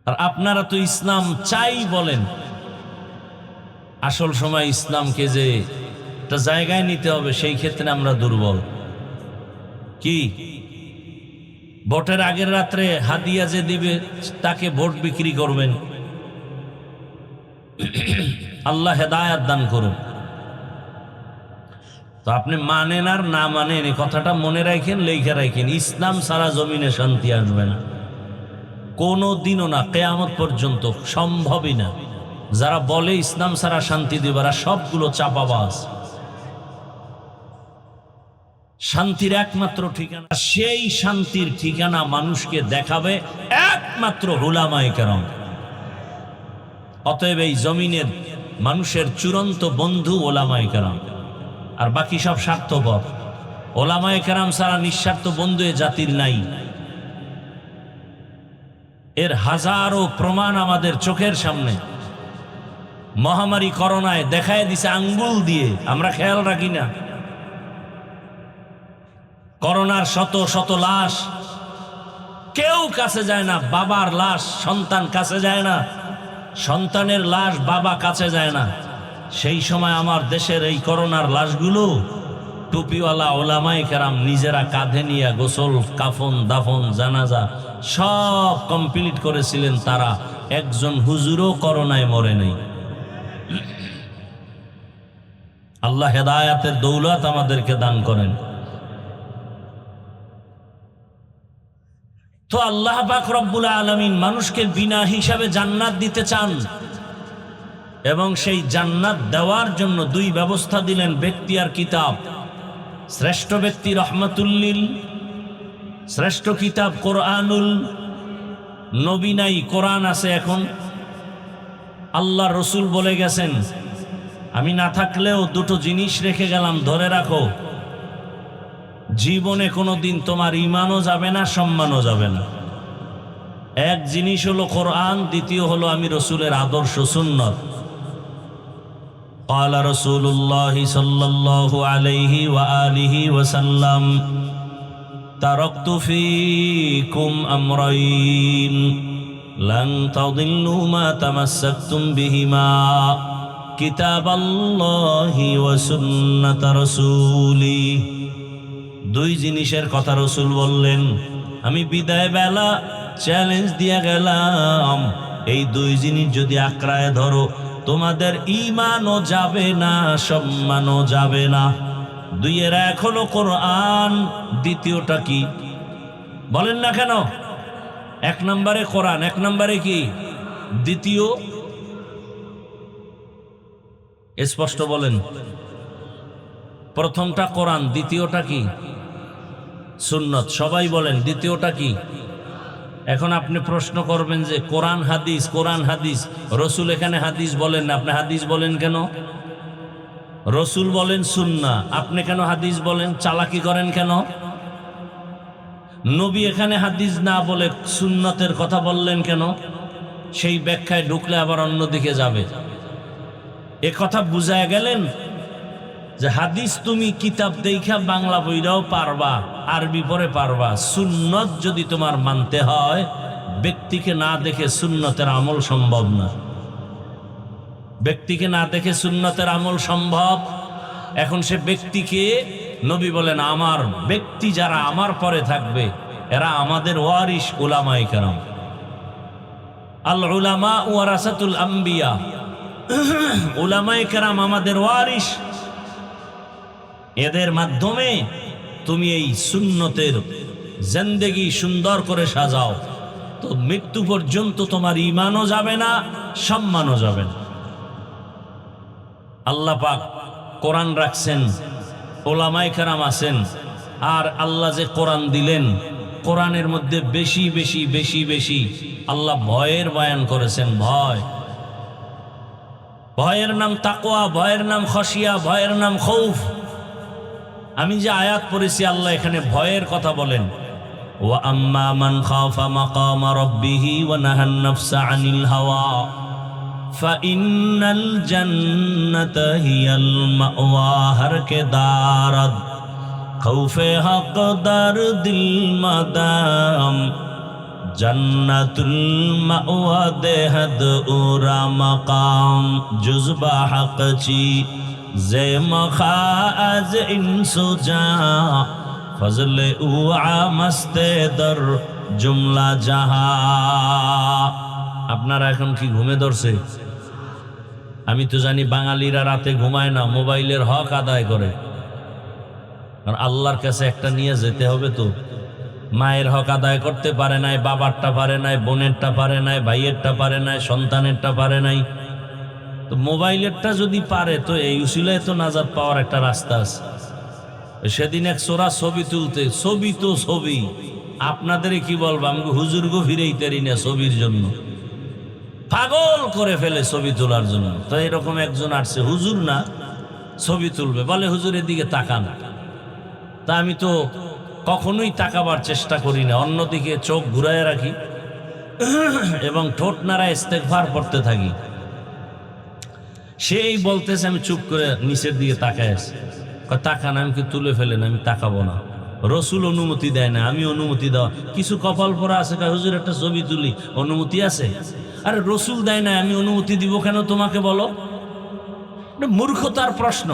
আর আপনারা তো ইসলাম চাই বলেন, আসল সময় ইসলামকে যে একটা জায়গায় নিতে হবে সেই ক্ষেত্রে আমরা দুর্বল। কি ভোটের আগের রাত্রে হাদিয়া যে দিবে তাকে ভোট বিক্রি করবেন? আল্লাহ হেদায়াত দান করুন। তো আপনি মানেন আর না মানেন এই কথাটা মনে রাখেন, লেখা রাখেন, ইসলাম সারা জমিনে শান্তি আসবে না, কোনো দিনও না, কিয়ামত পর্যন্ত সম্ভবই না। যারা বলে ইসলাম সারা শান্তি দিবে সবগুলো চাপাবাজ। শান্তির একমাত্র ঠিকানা, সেই শান্তির ঠিকানা মানুষকে দেখাবে একমাত্র উলামায়ে কেরাম। অতএব এই জমিনের মানুষের চূড়ান্ত বন্ধু উলামায়ে কেরাম, আর বাকি সব স্বার্থপর। উলামায়ে কেরাম ছাড়া নিঃস্বার্থ বন্ধু এ জাতির নাই। এর হাজারো প্রমাণ আমাদের চোখের সামনে। মহামারী করোনায় দেখায় দিছে আঙ্গুল দিয়ে, আমরা খেয়াল রাখি না। করোনার শত শত লাশ, কেউ কাছে যায় না। বাবার লাশ সন্তান কাছে যায় না, সন্তানের লাশ বাবা কাছে যায় না। সেই সময় আমার দেশের এই করোনার লাশগুলো টুপিওয়ালা উলামায়ে কেরাম নিজেরা কাঁধে নিয়ে গোসল, কাফন, দাফন, জানাজা সব কমপ্লিট করেছিলেন। তারা একজন হুজুরও করোনায় মরে নেই। আল্লাহ হেদায়াতের দৌলত আমাদেরকে দান করেন। তো আল্লাহ পাক রব্বুল আলামিন মানুষকে বিনা হিসাবে জান্নাত দিতে চান, এবং সেই জান্নাত দেওয়ার জন্য দুই ব্যবস্থা দিলেন, ব্যক্তি আর কিতাব। শ্রেষ্ঠ ব্যক্তি রহমাতুল্লিল, শ্রেষ্ঠ কিতাব কোরআনুল। নবী নাই, কোরআন আছে। এখন আল্লাহ রসুল বলে গেছেন, আমি না থাকলেও দুটো জিনিস রেখে গেলাম, ধরে রাখো। জীবনে কোনোদিন তোমার ঈমানও যাবে না, সম্মানও যাবে না। এক জিনিস হলো কোরআন, দ্বিতীয় হলো আমি রসুলের আদর্শ সুন্নত। قال رسول الله صلى الله عليه وآله وسلم تركت فيكم أمرين لن تضلوا ما تمسكتم بهما كتاب الله وسنة رسولي। দুই জিনিসের কথা রসুল বললেন, আমি বিদায় বেলা চ্যালেঞ্জ দিয়ে গেলাম, এই দুই জিনিস যদি আঁকড়ায় ধরো তোমাদের ঈমানও যাবে না, সম্মানও যাবে না। দুইয়ের এক হলো কোরআন, দ্বিতীয়টা কি বলেন না কেন? এক নম্বরে কোরআন, এক নম্বরে কি? দ্বিতীয় স্পষ্ট বলেন। প্রথমটা কোরআন, দ্বিতীয়টা কি? সুন্নত। সবাই বলেন দ্বিতীয়টা কি? এখন আপনি প্রশ্ন করবেন যে কোরআন হাদিস, কোরআন হাদিস, রসুল এখানে হাদিস বলেন না, আপনি হাদিস বলেন কেন? রসুল বলেন সুন্নাহ, আপনি কেন হাদিস বলেন? চালাকি করেন কেন? নবী এখানে হাদিস না বলে সুন্নতের কথা বললেন কেন? সেই ব্যাখ্যায় ঢুকলে আবার অন্যদিকে যাবে। এ কথা বুঝায় গেলেন যে হাদিস তুমি কিতাব দেখা বাংলা বইরাও পারবা, আরবি পরে পারবা। সুন্নত যদি তোমার মানতে হয়, ব্যক্তিকে না দেখে সুন্নতের আমল সম্ভব না। ব্যক্তিকে না দেখে সুন্নতের আমল সম্ভব। এখন সে ব্যক্তিকে নবী বলেন, আমার ব্যক্তি যারা আমার পরে থাকবে এরা আমাদের ওয়ারিস উলামায়ে কেরাম। আল উলামা ওয়ারাসাতুল আম্বিয়া, উলামায়ে কেরাম আমাদের ওয়ারিস। এদের মাধ্যমে তুমি এই সুন্নতের জিন্দেগি সুন্দর করে সাজাও, তো মৃত্যু পর্যন্ত তোমার ঈমানও যাবে না, সম্মানও যাবে না। আল্লাহ পাক কোরআন রাখছেন, উলামায়ে কেরাম আছেন, আর আল্লাহ যে কোরআন দিলেন, কোরআনের মধ্যে বেশি বেশি বেশি বেশি আল্লাহ ভয়ের বয়ান করেছেন। ভয়, ভয়ের নাম তাকওয়া, ভয়ের নাম খশিয়া, ভয়ের নাম খৌফ। আমি যে আয়াত পড়েছি আল্লাহ এখানে ভয়ের কথা বলেন, ওয়া আম্মা মান খাফা মাকামা রাব্বিহি ওয়া নাহান নাফসা আনিল হাওয়া ফাইন্নাল জান্নাতা হিয়াল মাওয়া। হর কে দারদ খৌফে হক দার দিল মাদাম জান্নাতুল মাওয়া দেহদ উরা মাকাম জুজবা হক চি জে মখা আজ ইনসুজা ফজলে উআ মস্তে দর জুমলা জাহা। আপনারা এখন কি ঘুমে ধরছে? আমি তো জানি বাঙালিরা রাতে ঘুমায় না, মোবাইলের হক আদায় করে। কারণ আল্লাহর কাছে একটা নিয়ে যেতে হবে তো। মায়ের হক আদায় করতে পারে নাই, বাবারটা পারে নাই, বোনেরটা পারে নাই, ভাইয়েরটা পারে নাই, সন্তানেরটা পারে নাই, তো মোবাইলেরটা যদি পারে তো এই উসিলায় তো নাজাত পাওয়ার একটা রাস্তা আছে। সেদিন এক চোরা ছবি তুলতে, ছবি তো ছবি, আপনাদের কি বলবো, আমি হুজুর গো ফিরেই তারি না ছবির জন্য, পাগল করে ফেলে ছবি তোলার জন্য। তো এরকম একজন আসছে, হুজুর না, ছবি তুলবে, বলে হুজুরের দিকে তাকান। তা আমি তো কখনোই তাকাবার চেষ্টা করি না, অন্যদিকে চোখ ঘুরায় রাখি এবং ঠোঁট নাড়ায় ইস্তেগফার পড়তে থাকি। সেই বলতেছে, আমি চুপ করে নিচের দিকে তাকায় আছি। তাকান, আমি কি তুলে ফেলেন, আমি তাকাবো না, রসুল অনুমতি দেয় না, আমি অনুমতি দেওয়া কিছু কপাল পরা আছে, হুজুর একটা ছবি তুলি, অনুমতি আছে? আরে রসুল দেয় না, আমি অনুমতি দিব কেন তোমাকে বলো? মূর্খতার প্রশ্ন।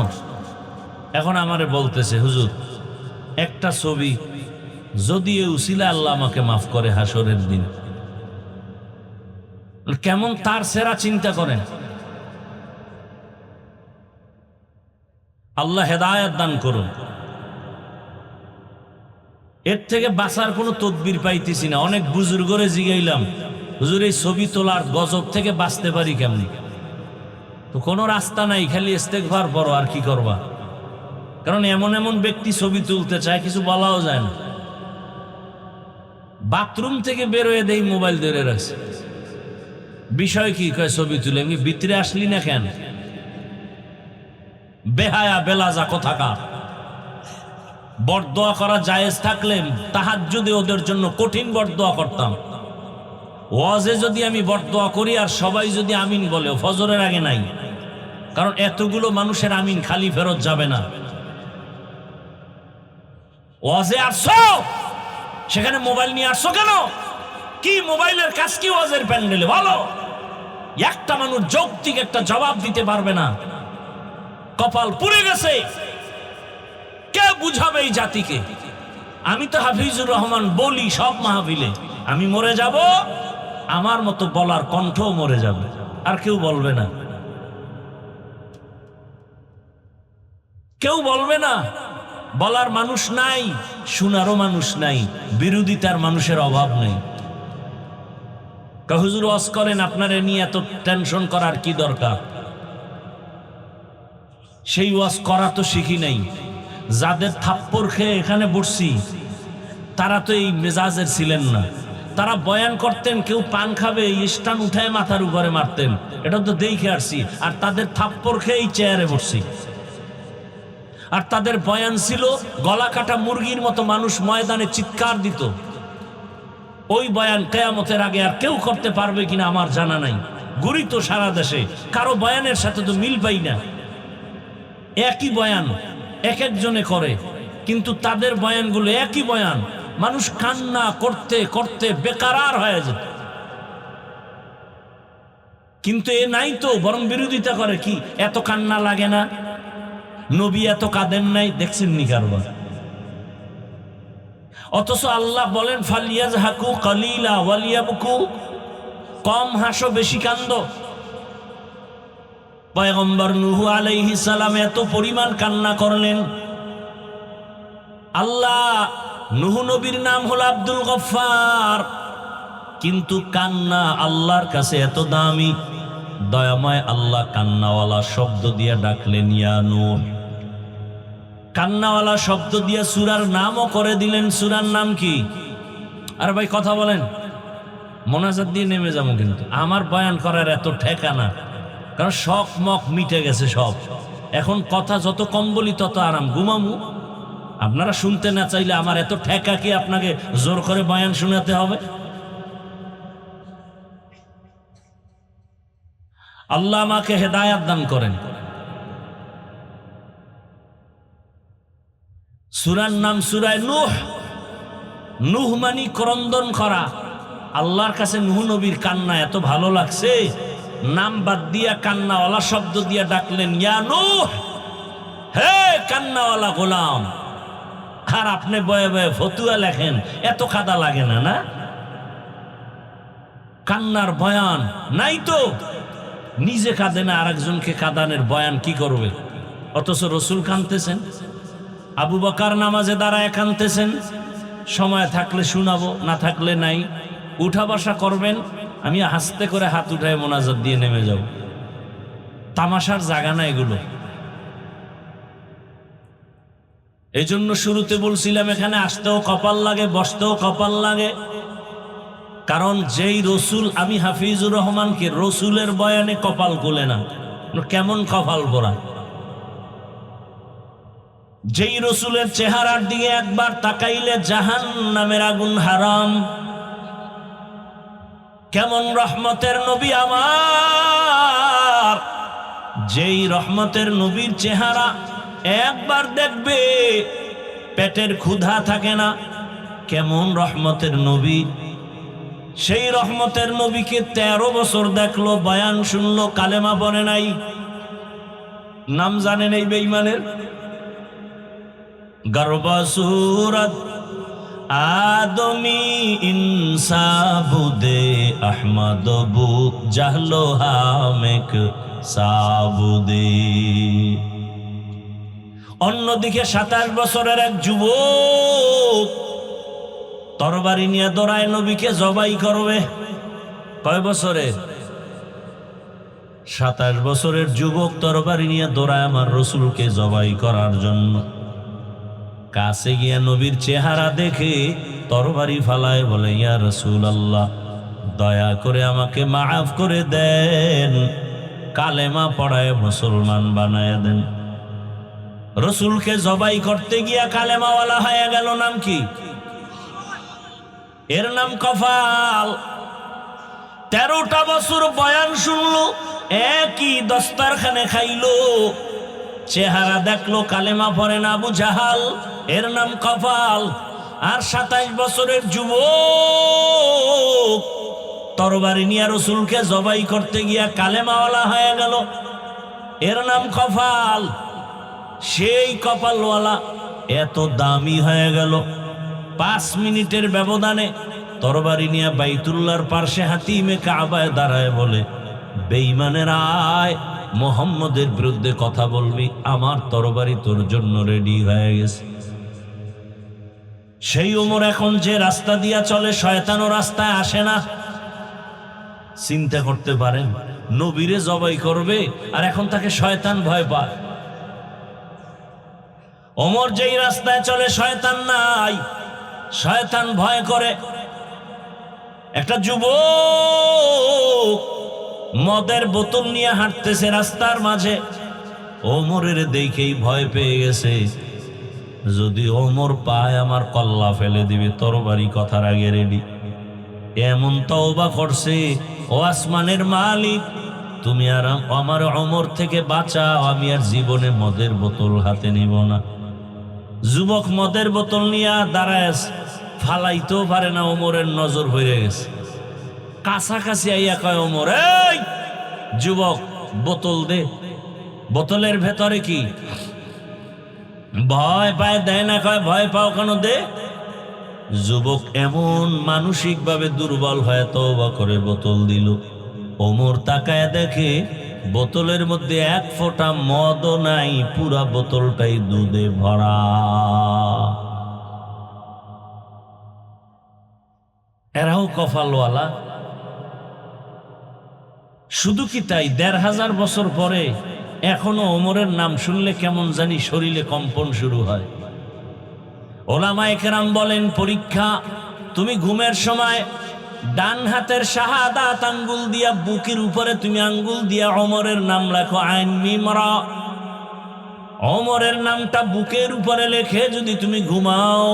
এখন আমারে বলতেছে, হুজুর একটা ছবি যদি এ উসিলা আল্লাহ আমাকে মাফ করে হাসরের দিন, কেমন তার সেরা চিন্তা করেন। আল্লাহ হেদায়েত দান করুন। এর থেকে বাঁচার কোনো তদবির পাইতেছি না। অনেক বুজুর্গরে জিগাইলাম, হুজুর এই ছবি তোলার গজব থেকে বাঁচতে পারি কেমনি? তো কোনো রাস্তা নাই, খালি ইস্তেগফার পড়ো, আর কি করবা? কারণ এমন এমন ব্যক্তি ছবি তুলতে চায়, কিছু বলাও যায় না। বাথরুম থেকে বেরোয় দেই মোবাইল ধরে রাখছে, বিষয় কি? কয় ছবি তুলে। আমি ভিতরে আসলি না কেন? বেহায়া বেলাজা কোথাকার। বরদোয়া করা জায়েজ থাকলে তাহাজ্জুদে ওদের জন্য কঠিন বরদোয়া করতাম। ওয়াজে যদি আমি বরদোয়া করি আর সবাই যদি আমিন বলে, ফজরের আগে নাই, কারণ এতগুলো মানুষের আমিন খালি ফেরত যাবে না। ওয়াজে আসছো, সেখানে মোবাইল নিয়ে আসছো কেন? কি মোবাইলের কাজ কি ওয়াজের প্যান্ডেলে? বলো। একটা মানুষ যৌক্তিক একটা জবাব দিতে পারবে না। কপাল পুড়ে গেছে। কে বুঝাবে এই জাতিকে? আমি তো হাফিজুর রহমান বলি সব মাহফিলে, আমি মরে যাব, আমার মতো বলার কণ্ঠও মরে যাবে, আর কেউ বলবে না, কেউ বলবে না। বলার মানুষ নাই, শোনারও মানুষ নাই, বিরোধিতার মানুষের অভাব নেই। হুজুর ওয়াজ করেন, আপনারা নিয়ে এত টেনশন করার কি দরকার? সেই ওয়াজ করা তো শিখি নাই। যাদের থাপ্পড় খেয়ে এখানে বসছি তারা তো এই মেজাজের ছিলেন না। তারা বয়ান করতেন, কেউ পান খাবে স্টান উঠায় মাথার উপরে মারতেন, এটা তো দেখে আসছি। আর তাদের থাপ্পড় খেয়ে এই চেয়ারে বসছি। আর তাদের বয়ান ছিল গলা কাটা মুরগির মতো, মানুষ ময়দানে চিৎকার দিত। ওই বয়ান কিয়ামতের আগে আর কেউ করতে পারবে কিনা আমার জানা নাই। ঘুরি তো সারা দেশে, কারো বয়ানের সাথে তো মিল পাই না। একই বয়ান এক একজনে করে, কিন্তু তাদের বয়ানগুলো একই বয়ান। মানুষ কান্না করতে করতে বেকারার হয়ে যেত। কিন্তু এ নাই তো, বরং বিরোধিতা করে। কি এত কান্না লাগে না? নবী এত কাঁদেন নাই, দেখছেন নি কারবার? অথচ আল্লাহ বলেন ফালিয়াজহাকু কালিলা ওয়ালিয়াবকু, কম হাসো বেশি কান্দো। পয়গম্বর নূহ আলাইহিস সালাম এত পরিমাণ কান্না করলেন। আল্লাহ, নূহ নবীর নাম হলো আব্দুল গফফার, কিন্তু কান্না আল্লাহর কাছে এত দামি। দয়াময় আল্লাহ কান্নাওয়ালা শব্দ দিয়ে ডাকলেন, ইয়া নূহ। কান্নাওয়ালা শব্দ দিয়ে সূরার নামও করে দিলেন। সূরার নাম কি? আর ভাই কথা বলেন, মোনাজাত দিয়ে নেমে যাবো। কিন্তু আমার বয়ান করার এত ঠেকানা, কারণ শখ মখ মিটে গেছে সব। এখন কথা যত কম বলি তত আরাম। ঘুমামু, আপনারা শুনতে না চাইলে আমার এত ঠেকা কি আপনাকে জোর করে বয়ান শোনাতে হবে? আল্লাহ আমাকে হেদায়াত দান করেন। সূরার নাম সূরায়ে নূহ। নূহ মানে ক্রন্দন করা। আল্লাহর কাছে নূহ নবীর কান্না এত ভালো লাগছে, নাম বাদ দিয়া কান্নাওয়ালা শব্দ দিয়া ডাকলেন, ইয়া নূহ, হে কান্নাওয়ালা গোলাম। আর আপনি বয়ে বয়ে ফতুয়া লেখেন, এত কাদা লাগে না? না, কান্নার বয়ান নাই তো। নিজে কাঁদে না, আরেকজনকে কাঁদানের বয়ান কি করবে? অথচ রসুল কাঁদতেছেন, আবু বকর নামাজে দাঁড়ায় কাঁদতেছেন। সময় থাকলে শুনাবো, না থাকলে নাই। উঠা বসা করবেন, আমি হাসতে করে হাত উঠায় মোনাজাত দিয়ে নেমে যাব। তামাশার জায়গা না এগুলো। এই জন্য শুরুতে বলছিলাম, এখানে আসতেও কপাল লাগে, বসতেও কপাল লাগে। কারণ যেই রসুল, আমি হাফিজুর রহমানকে রসুলের বয়ানে কপাল কোলে না, কেমন কপাল পোড়া। যেই রসুলের চেহারার দিকে একবার তাকাইলে জাহান্নামের আগুন হারাম। কেমন রহমতের নবী আমার, যেই রহমতের নবীর চেহারা একবার দেখবে পেটের ক্ষুধা থাকে না। কেমন রহমতের নবী, সেই রহমতের নবীকে 13 বছর দেখলো, বয়ান শুনলো, কালেমা বলে নাই। নাম জানেন এই বেঈমানের? গর্বসুরত আদমি ইনসাবুদে আহমদ বু জাহলো হামেক সাবুদে। অন্যদিকে 27 বছরের এক যুবক তরবারি নিয়ে দৌড়ায় নবীকে জবাই করবে। কয় বছরের? 27 বছরের যুবক তরবারি নিয়ে দৌড়ায় আমার রসুলকে জবাই করার জন্য। কাছে গিয়া নবীর চেহারা দেখে তরবারি ফালায়, বলে, ইয়া রাসূলুল্লাহ, দয়া করে আমাকে মাফ করে দেন, কালেমা পড়ায় মুসলমান বানায় দেন। রসুলকে জবাই করতে গিয়া কালেমাওয়ালা হয়ে গেল। নাম কি? এর নাম কফাল। 13টা বছর বয়ান শুনলো, একই দস্তারখানে খাইলো, চেহারা দেখলো কালেমা পড়ে না, আবু জাহাল। এর নাম কফাল। আর 27 বছরের যুবক তরবারি নিয়ে রসুলকে জবাই করতে গিয়া কালেমাওয়ালা হয়ে গেল। এর নাম কফাল। সেই কপালওয়ালা এত দামি হয়ে গেল, 5 মিনিটের ব্যবধানে তরবারি নিয়ে বাইতুল্লাহর পার্শ্বে হাতিমে কাবায় দাঁড়ায় বলে, বেঈমানের আয়, মুহাম্মদের বিরুদ্ধে কথা বলবি, আমার তরবারি তোর জন্য রেডি হয়ে গেছে। সেই ওমর এখন যে রাস্তা দিয়া চলে, শয়তানও রাস্তায় আসে না। চিন্তা করতে পারেন, নবীরে জবাই করবে আর এখন তাকে শয়তান ভয় পায়। ওমর যেই রাস্তায় চলে শয়তান নাই, শয়তান ভয় করে। একটা যুবক মদের বোতল নিয়ে হাঁটতেছে রাস্তার মাঝে, ওমরের দেখেই ভয় পেয়ে গেছে, যদি ওমর পায় আমার কল্লা ফেলে দিবে, তরবারি কথার আগে রেডি। এমন তওবা করছে, ও আসমানের মালিক, তুমি আর আমার ওমর থেকে বাঁচাও, আমি আর জীবনে মদের বোতল হাতে নিব না। যুবক মদের বোতল নিয়ে দাঁড়ায়, ফালাইতেও পারে না, ওমরের নজর হয়ে গেছে। কাছাকাছি আইয়া কয় ওমর, এই যুবক, বোতল দে। বোতলের ভেতরে কি? ভয় পায়, দেয় না। কয়, ভয় পাও কেন, দে। যুবক এমন মানসিক ভাবে দুর্বল হয়ে তওবা করে বোতল দিল। ওমর তাকায় দেখে বোতলের মধ্যে 1 ফোঁটা মদও নাই, পুরা বোতলটাই দুধে ভরা। এরাও কপালওয়ালা। শুধু কি তাই, 1500 বছর পরে এখনো ওমরের নাম শুনলে কেমন জানি শরীরে কম্পন শুরু হয়। ওলামায়ে কেরাম বলেন, পরীক্ষা, তুমি ঘুমের সময় ডান হাতের শাহাদাত আঙ্গুল দিয়া বুকের উপরে তুমি আঙ্গুল দিয়া ওমরের নাম লেখো, আইন মিম রা। ওমরের নামটা বুকের উপরে লেখে যদি তুমি ঘুমাও,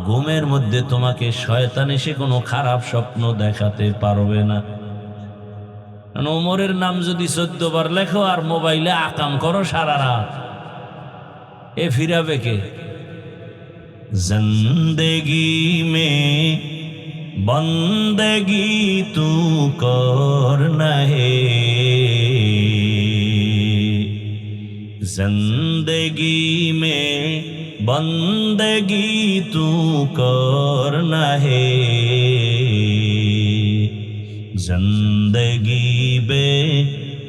ঘুমের মধ্যে তোমাকে শয়তান এসে কোনো খারাপ স্বপ্ন দেখাতে পারবে না। ওমরের নাম যদি 14 বার লেখো আর মোবাইলে আকাম করো সারা রাত, এ ফিরাবে কে? জিন্দেগি মে বন্দেগি তু করনা হে, जिंदगी में बंदगी तू करना है, जिंदगी बे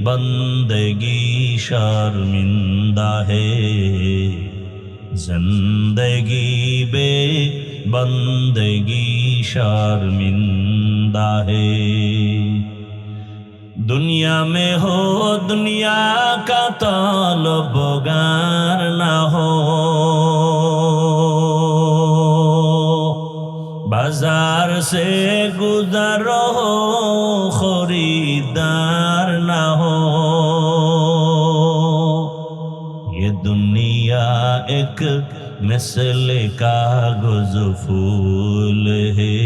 बंदगी शर्मिंदा है, जिंदगी बे बंदगी शर्मिंदा है। दुनिया में हो दुनिया का तलबगार ना हो, बाजार से गुजरो हो खरीदार ना हो, ये दुनिया एक मिसल कागज फूल है,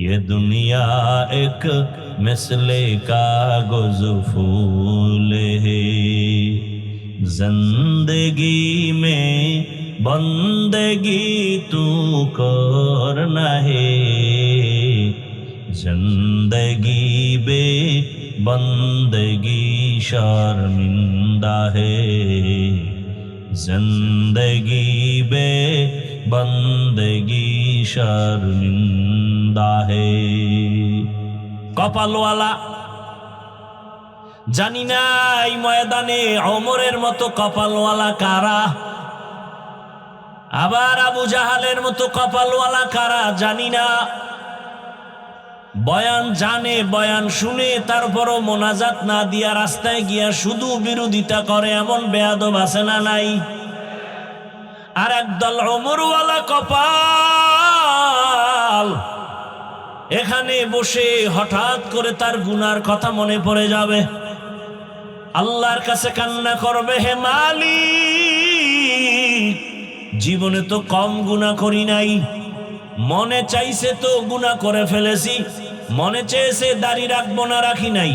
ये दुनिया एक मिसले कागज फूल है, जिंदगी में बंदगी तू करना है, जिंदगी बे बंदगी शर्मिंदा है, जिंदगी बे बंदगी शर्मिंदा है। কপালওয়ালা জানি না এই ময়দানে ওমরের মতো কপালওয়ালা কারা, আবার আবু জাহালের মতো কপালওয়ালা কারা জানি না। বয়ান জানে, বয়ান শুনে, তারপরও মোনাজাত না দিয়া রাস্তায় গিয়া শুধু বিরোধিতা করে এমন বেয়াদব আছে না নাই? আর একদল ওমরওয়ালা কপাল, এখানে বসে হঠাৎ করে তার গুনার কথা মনে পড়ে যাবে, আল্লাহর কাছে কান্না করবে, হে মালিক, জীবনে তো কম গুনাহ করি নাই, মনে চাইছে তো গুনাহ করে ফেলেছি, মনে চেয়েছে দাড়ি রাখবো না রাখি নাই,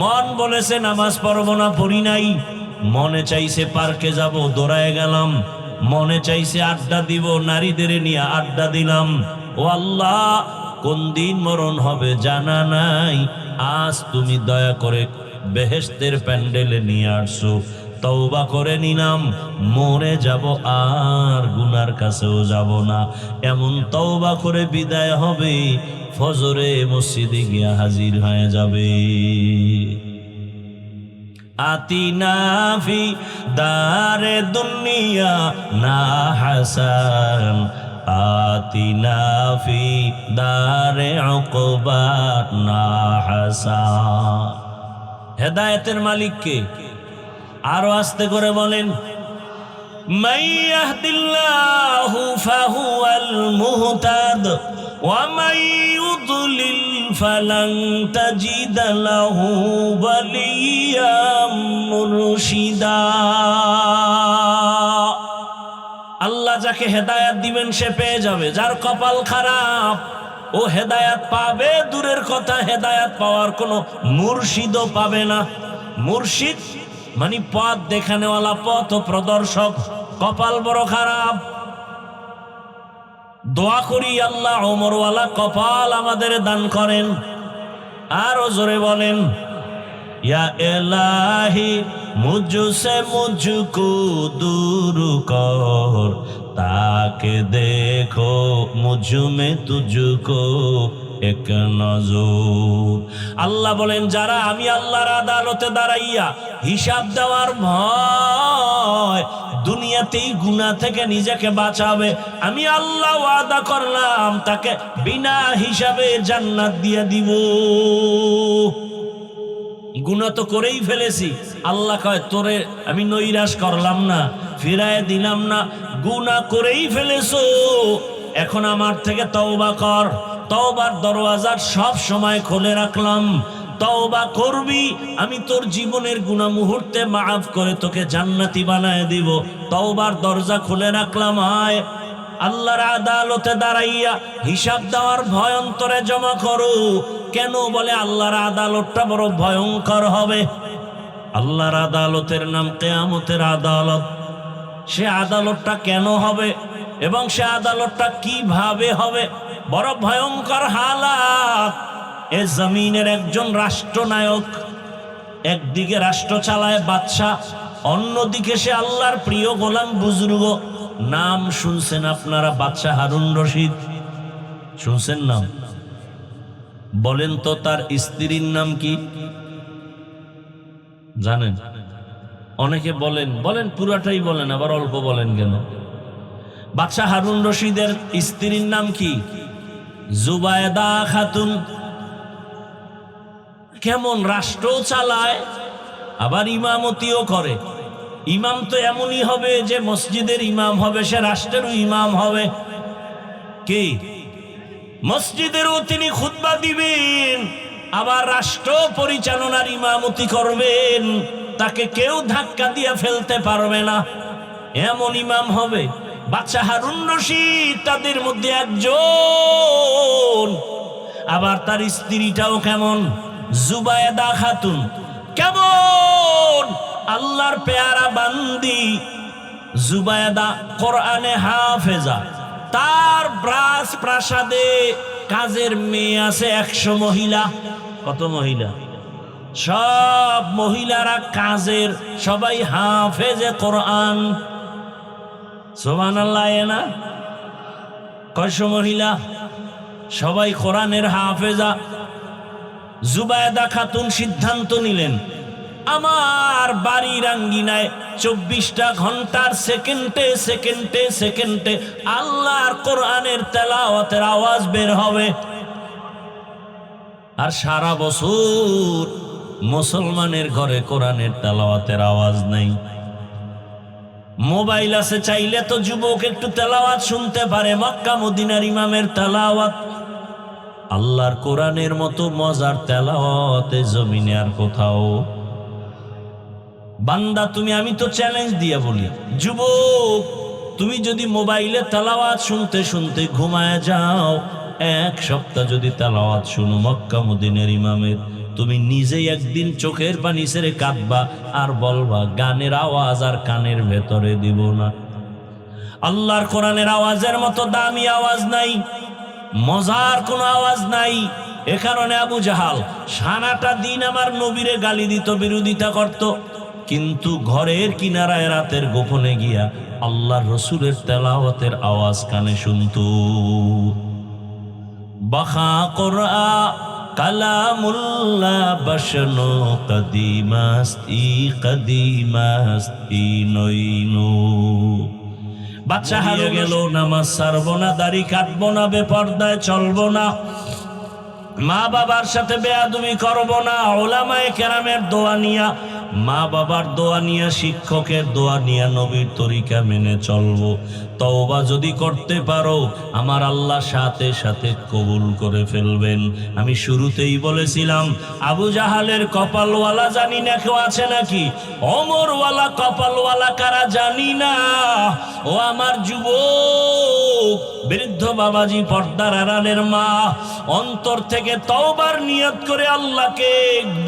মন বলেছে নামাজ পড়বো না পড়ি নাই, মনে চাইছে পার্কে যাব দৌড়ায় গেলাম, মনে চাইছে আড্ডা দিব নারীদের নিয়ে আড্ডা দিলাম। ও আল্লাহ, কোন দিন মরণ হবে জানা নাই, আজ তুমি দয়া করে বেহেশতের প্যান্ডেলে নিয়ে আসছো, তওবা করে নিলাম, মরে যাব আর গুনার কাছেও যাব না, এমন তওবা করে বিদায় হবে, ফজরে মসজিদে গিয়া হাজির হয়ে যাবে। আতিনা ফি দারে দুনিয়া না হাসান, আতিনা ফি দারে উকবা না হাসান। হেদায়েতের মালিক কে? আরো আস্তে করে বলেন, মান ইয়াহদিল্লাহু ফাহুয়াল মুহতাদ ওয়া মান ইউদ্লিল ফালান তাজিদ লাহু ওয়ালিয়্যাম মুরশিদা। আল্লাহ যাকে হেদায়েত দিবেন সে পেয়ে যাবে, যার কপাল খারাপ ও হেদায়েত পাবে দূরের কথা, হেদায়েত পাওয়ার কোনো মুর্শিদও পাবে না। মুর্শিদ মানে পথ দেখানেওয়ালা, পথ প্রদর্শক, কপাল বড় খারাপ। দোয়া করি আল্লাহ ওমরওয়ালা কপাল আমাদের দান করেন। আরো জোরে বলেন, या इलाही मुझसे मुझको दूर कर, ताकि देखो मुझ में तुझको एक नजर। আল্লাহ বলেন, যারা আমি আল্লাহর আদালতে দাঁড়াইয়া হিসাব দেওয়ার ভয় দুনিয়াতেই গুনাহ থেকে নিজেকে বাঁচাবে, আমি আল্লাহ ওয়াদা করলাম তাকে বিনা হিসাবে জান্নাত দিয়ে দিব। গুনাহ তো করেই ফেলেছি, আল্লাহ কয় তোরে আমি নৈরাশ করলাম না, ফিরায় দিলাম না, গুনাহ করেই ফেলেছো, এখন আমার থেকে তওবা কর। তওবার দরওয়াজা সব সময় খুলে রাখলাম, তওবা করবি, আমি তোর জীবনের গুনাহ মুহূর্তে মাফ করে তোকে জান্নাতি বানায় দিব। তওবার দরজা খুলে রাখলাম। আয় আল্লাহর আদালতে দাঁড়াইয়া হিসাব দেওয়ার ভয় অন্তরে জমা করো। কেন? বলে আল্লাহর আদালতটা বড় ভয়ঙ্কর হবে। আল্লাহর আদালতের নাম কিয়ামতের আদালত। সে আদালতটা কেন হবে এবং সে আদালতটা কিভাবে হবে? বড় ভয়ঙ্কর হালাত। এ জমিনের একজন রাষ্ট্রনায়ক, একদিকে রাষ্ট্র চালায় বাদশা, অন্যদিকে সে আল্লাহর প্রিয় গোলাম বুজুর্গ। নাম শুনছেন আপনারা? বাদশা হারুন রশিদ শুনছেন নাম? বলেন তো তার স্ত্রীর নাম কি জানেন? অনেকে বলেন, বলেন পুরাটাই বলেন, আবার অল্প বলেন কেন? বাদশা হারুন রশিদের স্ত্রীর নাম কি? জুবায়দা খাতুন। কেমন রাষ্ট্র চালায়, আবার ইমামতিও করে। ইমাম তো এমনই হবে যে মসজিদের ইমাম হবে, সে রাষ্ট্রেরও ইমাম হবে। কি? মসজিদেরও তিনি খুতবা দিবেন, আবার রাষ্ট্র পরিচালনার ইমামতি করবেন। তাকে কেউ ধাক্কা দিয়ে ফেলতে পারবে না, এমন ইমাম হবে বাদশা হারুন রশিদ তাদের মধ্যে একজন। আবার তার স্ত্রীটাও কেমন? জুবায়দা খাতুন। কেমন? আল্লাহর পেয়ারা বান্দি জুবায়দা, কোরআনে হাফেজা। তার প্রাসাদে কাজের মেয়ে আছে 100 মহিলা। কত মহিলা? সব মহিলারা কাজের, সবাই হাফেজে কোরআন। সুবহানাল্লাহ। না কয়শো মহিলা? সবাই কোরআনের হাফেজা। জুবায়দা খাতুন সিদ্ধান্ত নিলেন, আমার বাড়ির আঙ্গিনায় 24টা ঘন্টার সেকেন্ডে সেকেন্ডে সেকেন্ডে আল্লাহর কোরআনের তেলাওয়াতের আওয়াজ বের হবে। আর সারা বছর মুসলমানের ঘরে কোরআনের তেলাওয়াতের আওয়াজ নেই। মোবাইল আছে, চাইলে তো যুবক একটু তেলাওয়াত শুনতে পারে, মক্কা মদিনার ইমামের তেলাওয়াত। আল্লাহর কোরআনের মতো মজার তেলাওয়াতে জমিনে আর কোথাও। বান্দা তুমি, আমি তো চ্যালেঞ্জ দিয়ে বলি, যুবক তুমি যদি মোবাইলে তেলাওয়াত শুনতে শুনতে ঘুমায় যাও, 1 সপ্তাহ যদি তেলাওয়াত শুনো মক্কা মদিনার ইমামের, তুমি নিজেই একদিন চোখের পানি ছেড়ে কাঁদবা আর বলবা গানের আওয়াজ আর কানের ভেতরে দিব না। আল্লাহর কোরআনের আওয়াজের মতো দামি আওয়াজ নাই, মজার কোনো আওয়াজ নাই। এ কারণে আবু জাহাল সারাটা দিন আমার নবীরে গালি দিত, বিরোধিতা করত, কিন্তু ঘরের কিনারায় রাতের গোপনে গিয়া আল্লাহর রসুলের তেলাওয়াতের আওয়াজ কানে শুনত। বাখা কোরআ কালামুল্লাহ বশনো কদিমাস্তি কদিমাস্তি নইনো। বাচ্চা হারিয়ে গেল, নামাজ ছাড়বো না, দাড়ি কাটবো না, বেপর্দায় চলবো না, মা বাবার সাথে বেয়াদবি করবো না, ওলামায়ে কেরামের দোয়া নিয়া, মা বাবার দোয়া নিয়া, শিক্ষকের দোয়া নিয়া নবীর তরিকা মেনে চলবো। তওবা যদি করতে পারো আমার আল্লাহ সাথে সাথে কবুল করে ফেলবেন। আমি শুরুতেই বলেছিলাম আবু জাহালের কপালওয়ালা জানি না কেউ আছে নাকি? ওমরওয়ালা কপালওয়ালা কারা জানি না। ও আমার যুবক বৃদ্ধ বাবাজি, পর্দার আড়ালের মা, অন্তর থেকে তওবার নিয়ত করে আল্লাহকে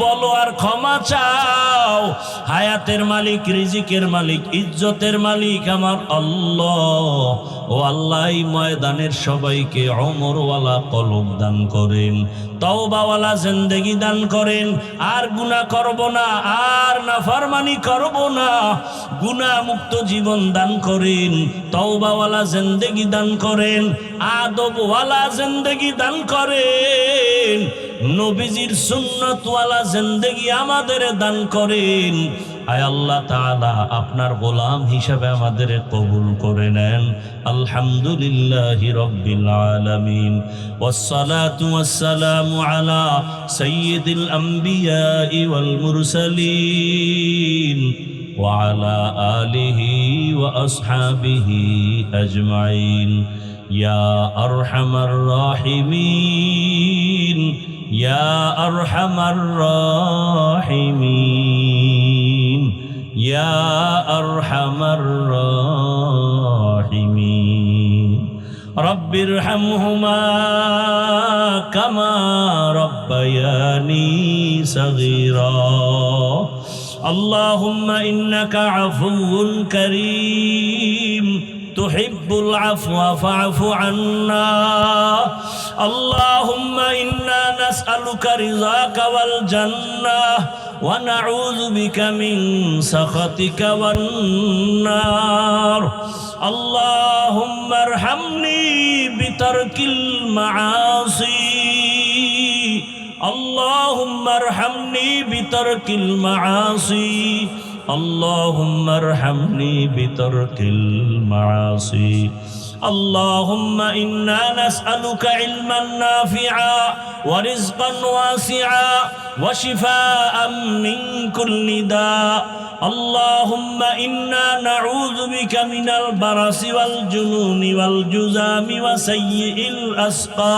বলো আর ক্ষমা চাও। হায়াতের মালিক, রিজিকের মালিক, ইজ্জতের মালিক আমার আল্লাহ। ও আল্লাহ, এই ময়দানের সবাইকে ওমরওয়ালা কলব দান করেন, তওবাওয়ালা জিন্দেগি দান করেন। আর গুনাহ করব না, আর নাফরমানি করব না, গুনাহ মুক্ত জীবন দান করেন, তওবাওয়ালা জিন্দেগি দান করেন, আদবওয়ালা জিন্দেগি দান করেন, নবীজির সুন্নতওয়ালা জিন্দেগি আমাদের দান করেন। আয় আল্লাহ তাআলা আপনার গোলাম হিসেবে আমাদের কবুল করে নেন। আলহামদুলিল্লাহি রাব্বিল আলামিন, ওয়াসসালাতু ওয়াসসালামু আলা সাইয়্যিদিল আম্বিয়াই ওয়াল মুরসালিন وعلى آله وأصحابه أجمعين يا أرحم الراحمين يا أرحم الراحمين يا أرحم الراحمين رب ارحمهما كما ربياني صغيرا اللهم إنك عفو كريم تحب العفو فاعف عنا اللهم إنا نسألك رضاك والجنة ونعوذ بك من سخطك والنار اللهم ارحمني بترك المعاصي اللهم ارحمني بترك المعاصي اللهم ارحمني بترك المعاصي اللهم إنا نسألك علما نافعا ورزقا واسعا وشفاء من كل داء اللهم إنا نعوذ بك من البرص والجنون والجذام وسيء الأسقام